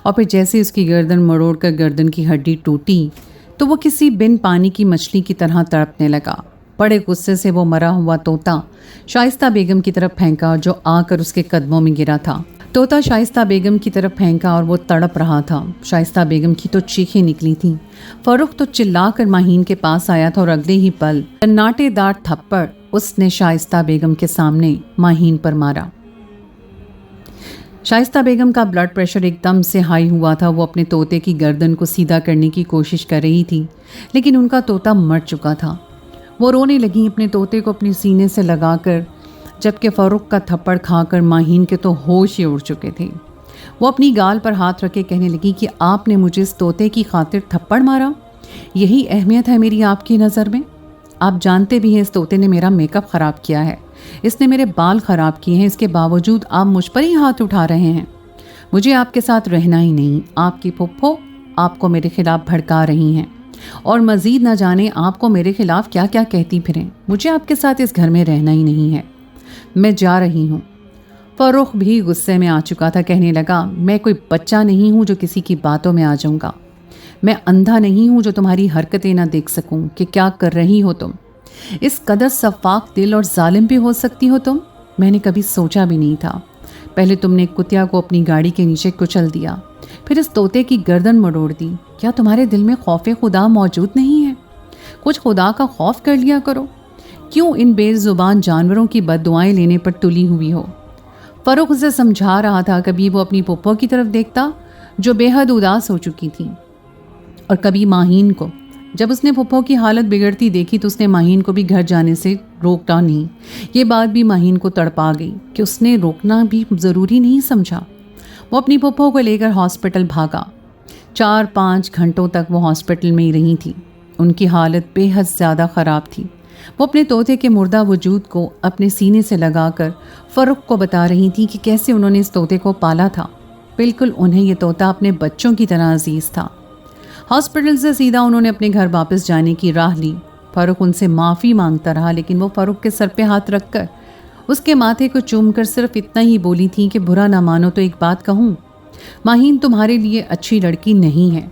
और फिर जैसे ही उसकी गर्दन मरोड़ कर गर्दन की हड्डी टूटी तो वो किसी बिन पानी की मछली की तरह तड़पने लगा। बड़े गुस्से से वो मरा हुआ तोता शाइस्ता बेगम की तरफ फेंका जो आकर उसके कदमों में गिरा था। तोता शाइस्ता बेगम की तरफ फेंका और वो तड़प रहा था। शाइस्ता बेगम की तो चीखें निकली थीं। फ़ारूक तो चिल्लाकर माहीन के पास आया था और अगले ही पल सन्नाटेदार थप्पड़ उसने शाइस्ता बेगम के सामने माहीन पर मारा। शाइस्ता बेगम का ब्लड प्रेशर एकदम से हाई हुआ था। वो अपने तोते की गर्दन को सीधा करने की कोशिश कर रही थी, लेकिन उनका तोता मर चुका था। वो रोने लगी अपने तोते को अपने सीने से लगाकर, जबकि फ़ारूक का थप्पड़ खाकर माहीन के तो होश ही उड़ चुके थे। वो अपनी गाल पर हाथ रखे कहने लगी कि आपने मुझे इस तोते की खातिर थप्पड़ मारा, यही अहमियत है मेरी आपकी नज़र में? आप जानते भी हैं इस तोते ने मेरा मेकअप ख़राब किया है, इसने मेरे बाल ख़राब किए हैं, इसके बावजूद आप मुझ पर ही हाथ उठा रहे हैं। मुझे आपके साथ रहना ही नहीं। आपकी फुफ्फो आपको मेरे खिलाफ भड़का रही हैं और मज़ीद न जाने आपको मेरे खिलाफ क्या क्या कहती फिरें। मुझे आपके साथ इस घर में रहना ही नहीं है, मैं जा रही हूँ। फ़ारूक भी गुस्से में आ चुका था। कहने लगा, मैं कोई बच्चा नहीं हूँ जो किसी की बातों में आ जाऊँगा। मैं अंधा नहीं हूँ जो तुम्हारी हरकतें ना देख सकूँ कि क्या कर रही हो तुम। इस कदर सफाक दिल और जालिम भी हो सकती हो तुम, मैंने कभी सोचा भी नहीं था। पहले तुमने कुतिया को अपनी गाड़ी के नीचे कुचल दिया, फिर इस तोते की गर्दन मरोड़ दी। क्या तुम्हारे दिल में खौफ खुदा मौजूद नहीं है? कुछ खुदा का खौफ कर लिया करो। क्यों इन बेजुबान जानवरों की बद्दुआएं लेने पर तुली हुई हो? फ़ारूक उसे समझा रहा था। कभी वो अपनी पुप्पो की तरफ देखता जो बेहद उदास हो चुकी थी, और कभी माहीन को। जब उसने पुप्पो की हालत बिगड़ती देखी तो उसने माहीन को भी घर जाने से रोका नहीं। ये बात भी माहीन को तड़पा गई कि उसने रोकना भी ज़रूरी नहीं समझा। वो अपनी पुप्पो को लेकर हॉस्पिटल भागा। 4-5 घंटों तक वो हॉस्पिटल में ही रही थी। उनकी हालत बेहद ज़्यादा ख़राब थी। वो अपने तोते के मुर्दा वजूद को अपने सीने से लगाकर फ़ारूक को बता रही थी कि कैसे उन्होंने इस तोते को पाला था। बिल्कुल उन्हें ये तोता अपने बच्चों की तरह अजीज़ था। हॉस्पिटल से सीधा उन्होंने अपने घर वापस जाने की राह ली। फ़ारूक उनसे माफ़ी मांगता रहा, लेकिन वो फ़ारूक के सर पे हाथ रखकर उसके माथे को चूमकर सिर्फ इतना ही बोली थी कि बुरा ना मानो तो एक बात कहूँ, माहीन तुम्हारे लिए अच्छी लड़की नहीं है।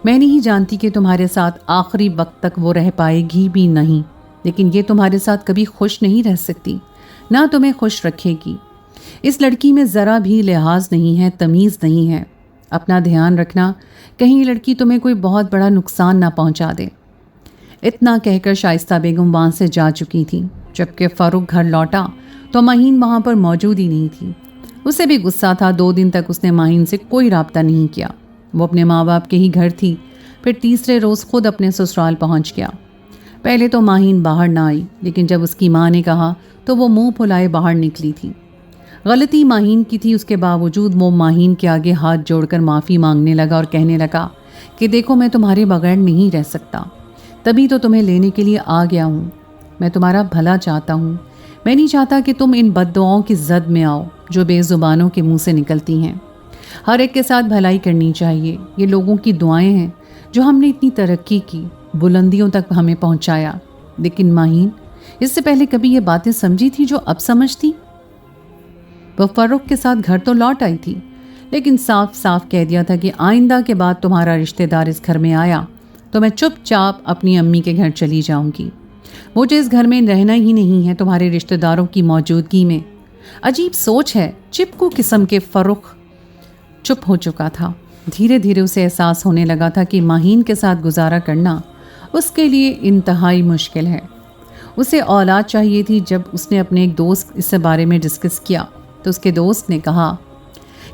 मैं नहीं जानती कि तुम्हारे साथ आखिरी वक्त तक वो रह पाएगी भी नहीं, लेकिन ये तुम्हारे साथ कभी खुश नहीं रह सकती, ना तुम्हें खुश रखेगी। इस लड़की में ज़रा भी लिहाज नहीं है, तमीज़ नहीं है। अपना ध्यान रखना, कहीं ये लड़की तुम्हें कोई बहुत बड़ा नुकसान ना पहुंचा दे। इतना कहकर शाइस्ता बेगम वहाँ से जा चुकी थी। जबकि फ़ारूक घर लौटा तो माहीन वहाँ पर मौजूद ही नहीं थी। उसे भी गुस्सा था। 2 दिन तक उसने माहीन से कोई राब्ता नहीं किया। वो अपने माँ बाप के ही घर थी। फिर तीसरे रोज़ खुद अपने ससुराल पहुँच गया। पहले तो माहीन बाहर ना आई, लेकिन जब उसकी माँ ने कहा तो वो मुंह फुलाए बाहर निकली थी। गलती माहीन की थी, उसके बावजूद वो माहीन के आगे हाथ जोड़कर माफ़ी मांगने लगा और कहने लगा कि देखो, मैं तुम्हारे बगैर नहीं रह सकता, तभी तो तुम्हें लेने के लिए आ गया हूँ। मैं तुम्हारा भला चाहता हूँ। मैं नहीं चाहता कि तुम इन बद्दुआओं की जद में आओ जो बेज़ुबानों के मुंह से निकलती हैं। हर एक के साथ भलाई करनी चाहिए। ये लोगों की दुआएं हैं जो हमने इतनी तरक्की की, बुलंदियों तक हमें पहुँचाया। लेकिन माहीन इससे पहले कभी ये बातें समझी थी जो अब समझती? वह फ़ारूक के साथ घर तो लौट आई थी, लेकिन साफ साफ कह दिया था कि आइंदा के बाद तुम्हारा रिश्तेदार इस घर में आया तो मैं चुपचाप अपनी अम्मी के घर चली जाऊंगी। मुझे इस घर में रहना ही नहीं है तुम्हारे रिश्तेदारों की मौजूदगी में। अजीब सोच है। चिपकू किस्म के फ़ारूक चुप हो चुका था। धीरे धीरे उसे एहसास होने लगा था कि माहीन के साथ गुजारा करना उसके लिए इंतहाई मुश्किल है। उसे औलाद चाहिए थी। जब उसने अपने एक दोस्त इस बारे में डिस्कस किया तो उसके दोस्त ने कहा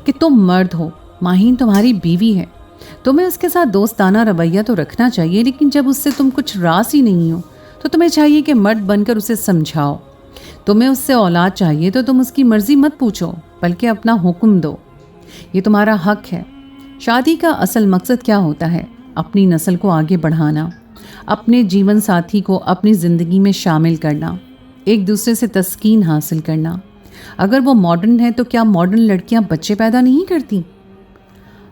कि तुम मर्द हो, माहीन तुम्हारी बीवी है, तुम्हें उसके साथ दोस्ताना रवैया तो रखना चाहिए, लेकिन जब उससे तुम कुछ रास ही नहीं हो तो तुम्हें चाहिए कि मर्द बनकर उसे समझाओ। तुम्हें उससे औलाद चाहिए तो तुम उसकी मर्जी मत पूछो, बल्कि अपना हुक्म दो। ये तुम्हारा हक है। शादी का असल मकसद क्या होता है? अपनी नस्ल को आगे बढ़ाना, अपने जीवन साथी को अपनी ज़िंदगी में शामिल करना, एक दूसरे से तस्कीन हासिल करना। अगर वो मॉडर्न है तो क्या मॉडर्न लड़कियां बच्चे पैदा नहीं करती?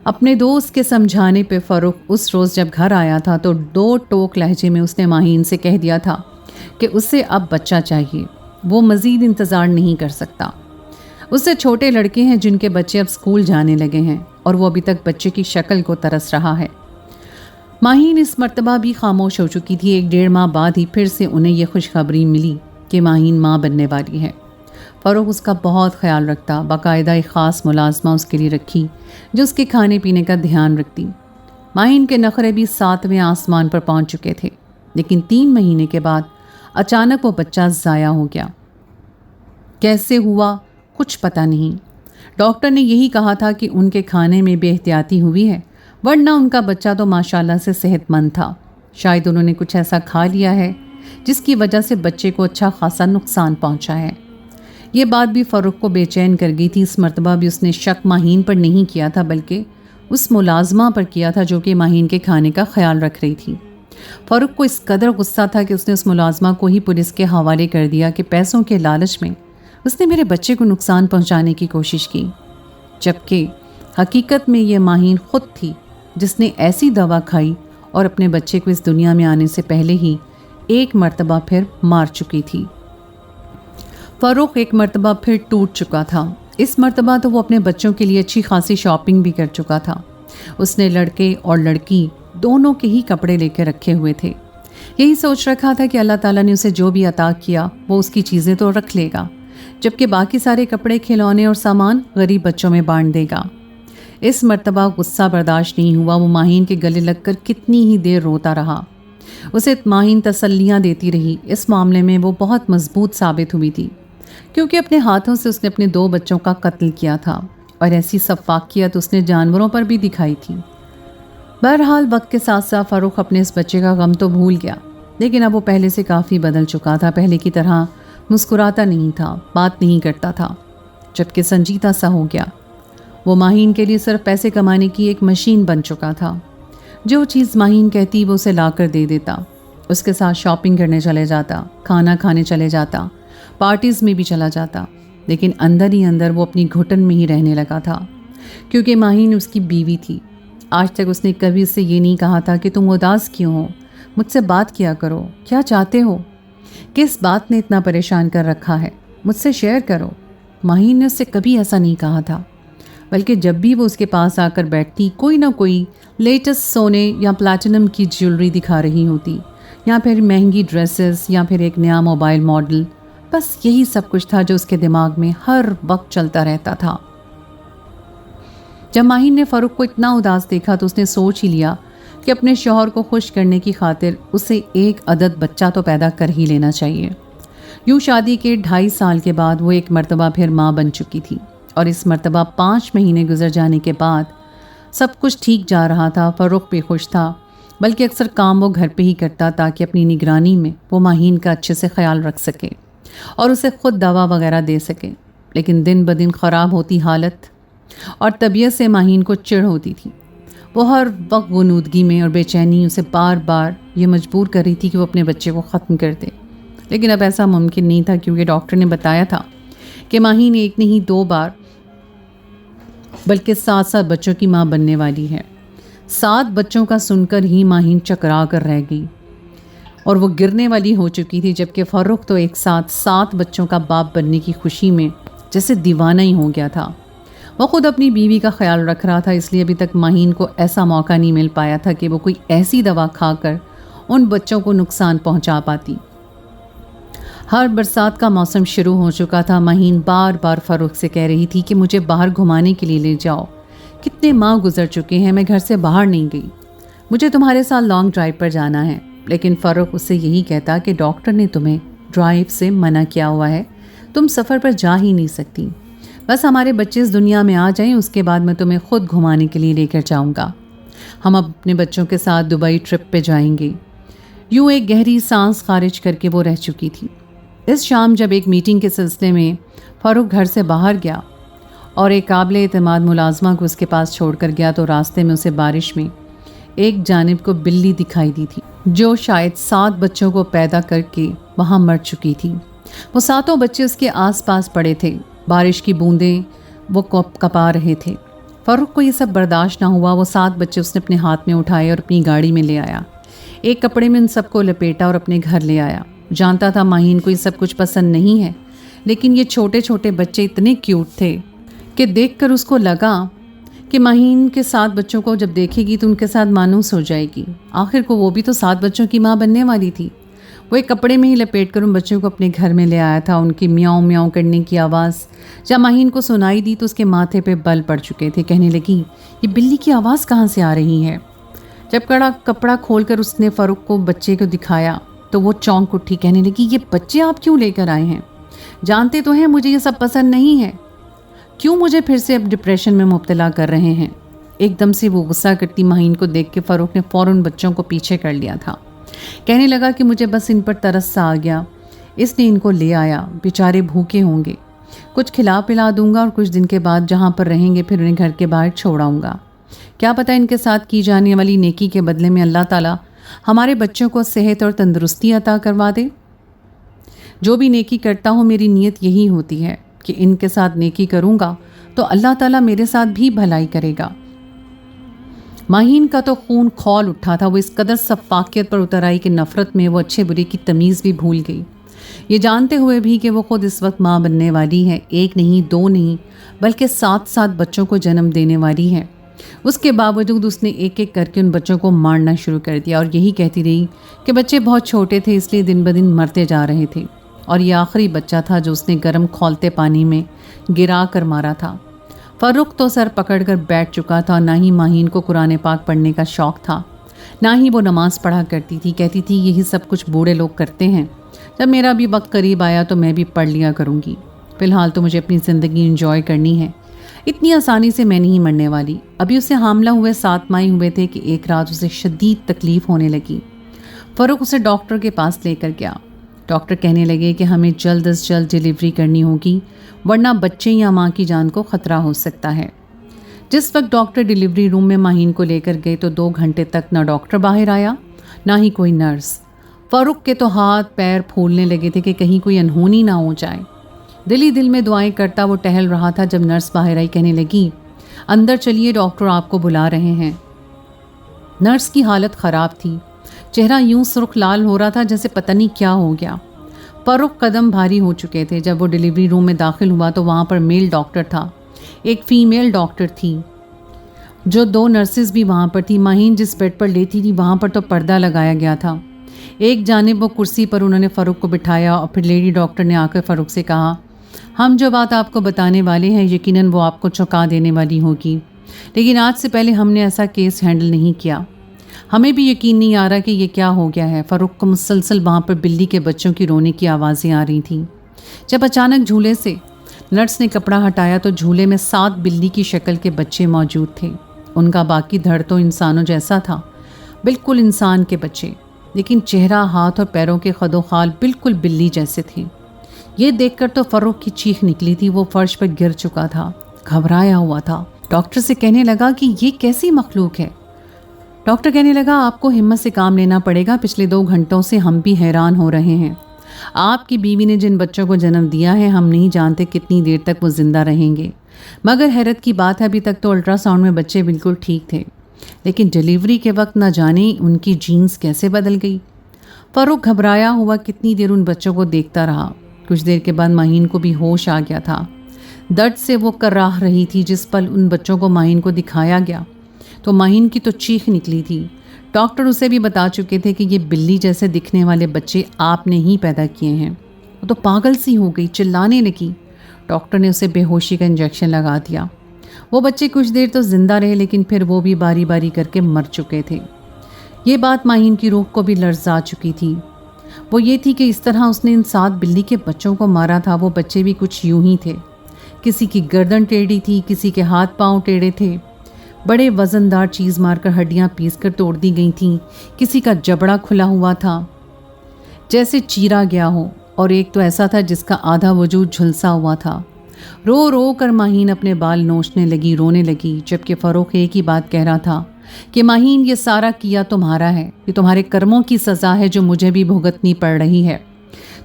अपने दोस्त के समझाने पे फ़ारूक उस रोज़ जब घर आया था तो 2 टोक लहजे में उसने माहीन से कह दिया था कि उसे अब बच्चा चाहिए, वो मज़ीद इंतज़ार नहीं कर सकता। उससे छोटे लड़के हैं जिनके बच्चे अब स्कूल जाने लगे हैं और वो अभी तक बच्चे की शक्ल को तरस रहा है। माहीन इस मर्तबा भी खामोश हो चुकी थी। 1-1.5 माह बाद ही फिर से उन्हें यह खुशखबरी मिली कि माहीन माँ बनने वाली है। फ़ारूक उसका बहुत ख्याल रखता, बाकायदा एक ख़ास मुलाजमा उसके लिए रखी जो उसके खाने पीने का ध्यान रखती। माहीन के नखरे भी 7वें आसमान पर पहुंच चुके थे, लेकिन 3 महीने के बाद अचानक वो बच्चा ज़ाया हो गया। कैसे हुआ कुछ पता नहीं। डॉक्टर ने यही कहा था कि उनके खाने में बेहतियाती हुई है, वरना उनका बच्चा तो माशाल्लाह से सेहतमंद था। शायद उन्होंने कुछ ऐसा खा लिया है जिसकी वजह से बच्चे को अच्छा खासा नुकसान पहुंचा है। ये बात भी फ़ारूक को बेचैन कर गई थी। इस मर्तबा भी उसने शक माहीन पर नहीं किया था, बल्कि उस मुलाजमा पर किया था जो कि माहीन के खाने का ख्याल रख रही थी। फ़ारूक को इस कदर गुस्सा था कि उसने उस मुलाजमा को ही पुलिस के हवाले कर दिया कि पैसों के लालच में उसने मेरे बच्चे को नुकसान पहुंचाने की कोशिश की, जबकि हकीकत में ये माहीन खुद थी जिसने ऐसी दवा खाई और अपने बच्चे को इस दुनिया में आने से पहले ही 1 मर्तबा फिर मार चुकी थी। फ़ारूक 1 मर्तबा फिर टूट चुका था। इस मर्तबा तो वो अपने बच्चों के लिए अच्छी खासी शॉपिंग भी कर चुका था। उसने लड़के और लड़की दोनों के ही कपड़े लेकर रखे हुए थे। यही सोच रखा था कि अल्लाह ताला ने उसे जो भी अता किया वो उसकी चीज़ें तो रख लेगा, जबकि बाकी सारे कपड़े, खिलौने और सामान गरीब बच्चों में बांट देगा। इस मर्तबा गुस्सा बर्दाश्त नहीं हुआ। वो माहीन के गले लगकर कितनी ही देर रोता रहा। उसे माहीन तसल्लियाँ देती रही। इस मामले में वो बहुत मजबूत साबित हुई थी, क्योंकि अपने हाथों से उसने अपने 2 बच्चों का कत्ल किया था और ऐसी सफाकियत उसने जानवरों पर भी दिखाई थी। बहरहाल वक्त के साथ साथ फ़ारूक अपने इस बच्चे का गम तो भूल गया, लेकिन अब वो पहले से काफ़ी बदल चुका था। पहले की तरह मुस्कुराता नहीं था, बात नहीं करता था, जबकि संजीदा सा हो गया। वो माहीन के लिए सिर्फ पैसे कमाने की एक मशीन बन चुका था। जो चीज़ माहीन कहती वो उसे ला कर दे देता। उसके साथ शॉपिंग करने चले जाता, खाना खाने चले जाता, पार्टीज़ में भी चला जाता, लेकिन अंदर ही अंदर वो अपनी घुटन में ही रहने लगा था, क्योंकि माहीन उसकी बीवी थी। आज तक उसने कभी उससे ये नहीं कहा था कि तुम उदास क्यों हो, मुझसे बात किया करो, क्या चाहते हो, किस बात ने इतना परेशान कर रखा है, मुझसे शेयर करो। माहीन ने उससे कभी ऐसा नहीं कहा था, बल्कि जब भी वो उसके पास आकर बैठती कोई ना कोई लेटेस्ट सोने या प्लैटिनम की ज्वेलरी दिखा रही होती, या फिर महंगी ड्रेसेस, या फिर एक नया मोबाइल मॉडल। बस यही सब कुछ था जो उसके दिमाग में हर वक्त चलता रहता था। जब माहीन ने फ़ारूक को इतना उदास देखा तो उसने सोच ही लिया कि अपने शौहर को खुश करने की खातिर उसे एक अदद बच्चा तो पैदा कर ही लेना चाहिए। यूँ शादी के 2.5 साल के बाद वो 1 मर्तबा फिर माँ बन चुकी थी, और इस मर्तबा 5 महीने गुजर जाने के बाद सब कुछ ठीक जा रहा था। फ़ारूक भी खुश था, बल्कि अक्सर काम वो घर पे ही करता ताकि अपनी निगरानी में वो माहीन का अच्छे से ख्याल रख सके और उसे खुद दवा वगैरह दे सके। लेकिन दिन ब दिन ख़राब होती हालत और तबीयत से माहीन को चिढ़ होती थी। वो हर वक्त गुनूदगी में और बेचैनी उसे बार बार ये मजबूर कर रही थी कि वो अपने बच्चे को ख़त्म कर दे, लेकिन अब ऐसा मुमकिन नहीं था, क्योंकि डॉक्टर ने बताया था कि माहीन 1 नहीं 2 बार बल्कि 7 बच्चों की माँ बनने वाली है। 7 बच्चों का सुनकर ही माहीन चकरा कर रह गई और वो गिरने वाली हो चुकी थी, जबकि फ़ारूक तो एक साथ 7 बच्चों का बाप बनने की खुशी में जैसे दीवाना ही हो गया था। वो खुद अपनी बीवी का ख्याल रख रहा था, इसलिए अभी तक माहीन को ऐसा मौका नहीं मिल पाया था कि वो कोई ऐसी दवा खाकर उन बच्चों को नुकसान पहुंचा पाती। हर बरसात का मौसम शुरू हो चुका था। माहीन बार बार फ़ारूक से कह रही थी कि मुझे बाहर घुमाने के लिए ले जाओ, कितने माह गुजर चुके हैं, मैं घर से बाहर नहीं गई, मुझे तुम्हारे साथ लॉन्ग ड्राइव पर जाना है। लेकिन फ़ारूक उससे यही कहता कि डॉक्टर ने तुम्हें ड्राइव से मना किया हुआ है, तुम सफ़र पर जा ही नहीं सकती, बस हमारे बच्चे इस दुनिया में आ जाएं, उसके बाद मैं तुम्हें खुद घुमाने के लिए लेकर जाऊंगा, हम अपने बच्चों के साथ दुबई ट्रिप पे जाएंगे। यूँ एक गहरी सांस खारिज करके वो रह चुकी थी। इस शाम जब एक मीटिंग के सिलसिले में फ़ारूक घर से बाहर गया और एक काबिल एतमाद मुलाजमा को उसके पास छोड़कर गया तो रास्ते में उसे बारिश में एक जानिब को बिल्ली दिखाई दी थी जो शायद 7 बच्चों को पैदा करके वहाँ मर चुकी थी। वो 7 बच्चे उसके आसपास पड़े थे। बारिश की बूंदें वो कपा रहे थे। फ़ारूक को ये सब बर्दाश्त ना हुआ। वो 7 बच्चे उसने अपने हाथ में उठाए और अपनी गाड़ी में ले आया। एक कपड़े में उन सबको लपेटा और अपने घर ले आया। जानता था माहीन को ये सब कुछ पसंद नहीं है, लेकिन ये छोटे छोटे बच्चे इतने क्यूट थे कि देखकर उसको लगा कि माहीन के 7 बच्चों को जब देखेगी तो उनके साथ मानूस हो जाएगी। आखिर को वो भी तो 7 बच्चों की माँ बनने वाली थी। वो एक कपड़े में ही लपेट कर उन बच्चों को अपने घर में ले आया था। उनकी म्याऊं म्याऊं करने की आवाज़ जब माहीन को सुनाई दी तो उसके माथे पे बल पड़ चुके थे। कहने लगी, ये बिल्ली की आवाज़ कहाँ से आ रही है? जब कपड़ा खोलकर उसने फ़ारूक को बच्चे को दिखाया तो वो चौंक उठी। कहने लगी, ये बच्चे आप क्यों लेकर आए हैं? जानते तो हैं मुझे ये सब पसंद नहीं है। क्यों मुझे फिर से अब डिप्रेशन में मुब्तला कर रहे हैं? एकदम से वो गुस्सा करती माहीन को देख के फ़ारूक ने फ़ौरन बच्चों को पीछे कर लिया था। कहने लगा कि मुझे बस इन पर तरस सा आ गया, इसलिए इनको ले आया। बेचारे भूखे होंगे, कुछ खिला पिला दूंगा और कुछ दिन के बाद जहाँ पर रहेंगे फिर उन्हें घर के बाहर छोड़ाऊँगा। क्या पता इनके साथ की जाने वाली नेकी के बदले में अल्लाह ताला हमारे बच्चों को सेहत और तंदुरुस्ती अता करवा दे। जो भी नेकी करता हूँ मेरी नीयत यही होती है कि इनके साथ नेकी करूँगा तो अल्लाह ताला मेरे साथ भी भलाई करेगा। माहीन का तो खून खौल उठा था। वो इस कदर सफाकियत पर उतर आई कि नफ़रत में वो अच्छे बुरे की तमीज़ भी भूल गई। ये जानते हुए भी कि वो खुद इस वक्त माँ बनने वाली है, 1 नहीं 2 नहीं बल्कि 7 बच्चों को जन्म देने वाली है। उसके बावजूद उसने एक एक करके उन बच्चों को मारना शुरू कर दिया और यही कहती रही कि बच्चे बहुत छोटे थे इसलिए दिन ब दिन मरते जा रहे थे। और ये आखिरी बच्चा था जो उसने गर्म खौलते पानी में गिरा कर मारा था। फ़ारूक तो सर पकड़कर बैठ चुका था। ना ही माहीन को कुरान पाक पढ़ने का शौक़ था, ना ही वो नमाज़ पढ़ा करती थी। कहती थी यही सब कुछ बूढ़े लोग करते हैं, जब मेरा भी वक्त करीब आया तो मैं भी पढ़ लिया करूँगी। फ़िलहाल तो मुझे अपनी ज़िंदगी इंजॉय करनी है, इतनी आसानी से मैं नहीं मरने वाली। अभी उसे हामला हुए 7 माह हुए थे कि एक रात उसे शदीद तकलीफ़ होने लगी। फ़ारूक उसे डॉक्टर के पास लेकर गया। डॉक्टर कहने लगे कि हमें जल्द अज जल्द डिलीवरी करनी होगी, वरना बच्चे या माँ की जान को ख़तरा हो सकता है। जिस वक्त डॉक्टर डिलीवरी रूम में माहीन को लेकर गए तो 2 घंटे तक ना डॉक्टर बाहर आया ना ही कोई नर्स। फ़ारूक के तो हाथ पैर फूलने लगे थे कि कहीं कोई अनहोनी ना हो जाए। दिल ही दिल में दुआएं करता वो टहल रहा था जब नर्स बाहर आई। कहने लगी, अंदर चलिए, डॉक्टर आपको बुला रहे हैं। नर्स की हालत ख़राब थी, चेहरा यूं सुर्ख लाल हो रहा था जैसे पता नहीं क्या हो गया। फ़ारूक कदम भारी हो चुके थे। जब वो डिलीवरी रूम में दाखिल हुआ तो वहाँ पर मेल डॉक्टर था, एक फ़ीमेल डॉक्टर थी, जो 2 नर्सेज भी वहाँ पर थी। माहीन जिस बेड पर लेटी थी वहाँ पर तो पर्दा लगाया गया था। एक जानिब वो कुर्सी पर उन्होंने फ़ारूक को बिठाया और फिर लेडी डॉक्टर ने आकर फ़ारूक से कहा, हम जो बात आपको बताने वाले हैं यकीनन वो आपको चौंका देने वाली होगी, लेकिन आज से पहले हमने ऐसा केस हैंडल नहीं किया। हमें भी यकीन नहीं आ रहा कि ये क्या हो गया है। फ़ारूक को मुसलसल वहाँ पर बिल्ली के बच्चों की रोने की आवाज़ें आ रही थीं। जब अचानक झूले से नर्स ने कपड़ा हटाया तो झूले में 7 बिल्ली की शक्ल के बच्चे मौजूद थे। उनका बाकी धड़ तो इंसानों जैसा था, बिल्कुल इंसान के बच्चे, लेकिन चेहरा, हाथ और पैरों के खदोखाल बिल्कुल बिल्ली जैसे थे। ये देखकर तो फ़ारूक की चीख निकली थी। वो फर्श पर गिर चुका था, घबराया हुआ था। डॉक्टर से कहने लगा कि ये कैसी मखलूक है। डॉक्टर कहने लगा, आपको हिम्मत से काम लेना पड़ेगा, पिछले 2 घंटों से हम भी हैरान हो रहे हैं। आपकी बीवी ने जिन बच्चों को जन्म दिया है हम नहीं जानते कितनी देर तक वो ज़िंदा रहेंगे, मगर हैरत की बात है अभी तक तो अल्ट्रासाउंड में बच्चे बिल्कुल ठीक थे, लेकिन डिलीवरी के वक्त न जाने उनकी जीन्स कैसे बदल गई। फ़ारूक घबराया हुआ कितनी देर उन बच्चों को देखता रहा। कुछ देर के बाद माहीन को भी होश आ गया था। दर्द से वो कराह रही थी। जिस पल उन बच्चों को माहीन को दिखाया गया तो माहीन की तो चीख निकली थी। डॉक्टर उसे भी बता चुके थे कि ये बिल्ली जैसे दिखने वाले बच्चे आपने ही पैदा किए हैं। वो तो पागल सी हो गई, चिल्लाने लगी। डॉक्टर ने उसे बेहोशी का इंजेक्शन लगा दिया। वो बच्चे कुछ देर तो जिंदा रहे, लेकिन फिर वो भी बारी बारी करके मर चुके थे। ये बात माहीन की रूह को भी लर्जा चुकी थी। वो ये थी कि इस तरह उसने इन 7 बिल्ली के बच्चों को मारा था। वो बच्चे भी कुछ यूं ही थे, किसी की गर्दन टेढ़ी थी, किसी के हाथ पांव टेढ़े थे, बड़े वज़नदार चीज़ मारकर हड्डियां पीसकर तोड़ दी गई थीं, किसी का जबड़ा खुला हुआ था जैसे चीरा गया हो। और एक तो ऐसा था जिसका आधा वजूद झुलसा हुआ था। रो रो कर माहीन अपने बाल नोचने लगी, रोने लगी, जबकि फ़ारूक एक ही बात कह रहा था कि माहीन, ये सारा किया तुम्हारा है, ये तुम्हारे कर्मों की सज़ा है जो मुझे भी भुगतनी पड़ रही है।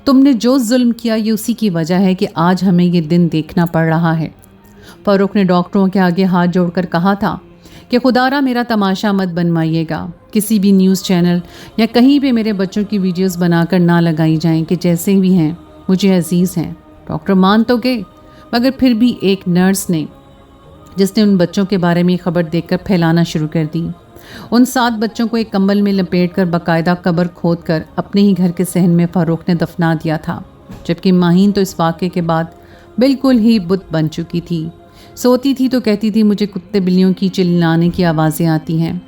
तुमने जो जुल्म किया ये उसी की वजह है कि आज हमें ये दिन देखना पड़ रहा है। फ़ारूक ने डॉक्टरों के आगे हाथ जोड़कर कहा था कि खुदारा मेरा तमाशा मत बनवाइएगा, किसी भी न्यूज़ चैनल या कहीं पे मेरे बच्चों की वीडियोस बनाकर ना लगाई जाएं कि जैसे भी हैं मुझे अजीज़ हैं। डॉक्टर मान तो गए, मगर फिर भी एक नर्स ने, जिसने उन बच्चों के बारे में खबर देखकर फैलाना शुरू कर दी। उन 7 बच्चों को एक कंबल में लपेटकर बाकायदा कब्र खोदकर अपने ही घर के सहन में फ़ारूक ने दफना दिया था, जबकि माहीन तो इस वाक़े के बाद बिल्कुल ही बुत बन चुकी थी। सोती थी तो कहती थी मुझे कुत्ते बिल्लियों की चिल्लाने की आवाज़ें आती हैं।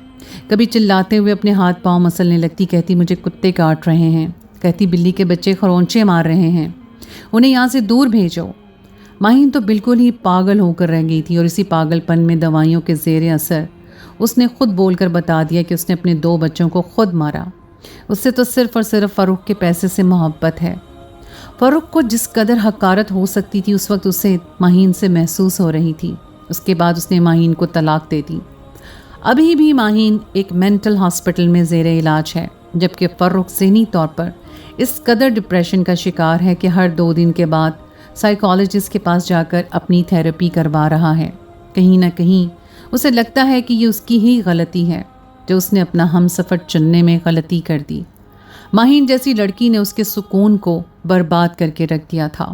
कभी चिल्लाते हुए अपने हाथ पांव मसलने लगती, कहती मुझे कुत्ते काट रहे हैं, कहती बिल्ली के बच्चे खरोंचे मार रहे हैं, उन्हें यहाँ से दूर भेजो। माहीन तो बिल्कुल ही पागल होकर रह गई थी और इसी पागलपन में दवाइयों के ज़ेरे असर उसने खुद बोलकर बता दिया कि उसने अपने 2 बच्चों को खुद मारा। उससे तो सिर्फ़ और सिर्फ फ़ारूक के पैसे से मोहब्बत है। फ़ारूक को जिस कदर हकारत हो सकती थी उस वक्त उसे माहीन से महसूस हो रही थी। उसके बाद उसने माहीन को तलाक दे दी। अभी भी माहीन एक मेंटल हॉस्पिटल में ज़ेरे इलाज है, जबकि फ़ारूक ज़हनी तौर पर इस कदर डिप्रेशन का शिकार है कि हर 2 दिन के बाद साइकोलॉजिस्ट के पास जाकर अपनी थेरेपी करवा रहा है। कहीं ना कहीं उसे लगता है कि ये उसकी ही गलती है जो उसने अपना हमसफ़र चुनने में गलती कर दी। माहीन जैसी लड़की ने उसके सुकून को बर्बाद करके रख दिया था।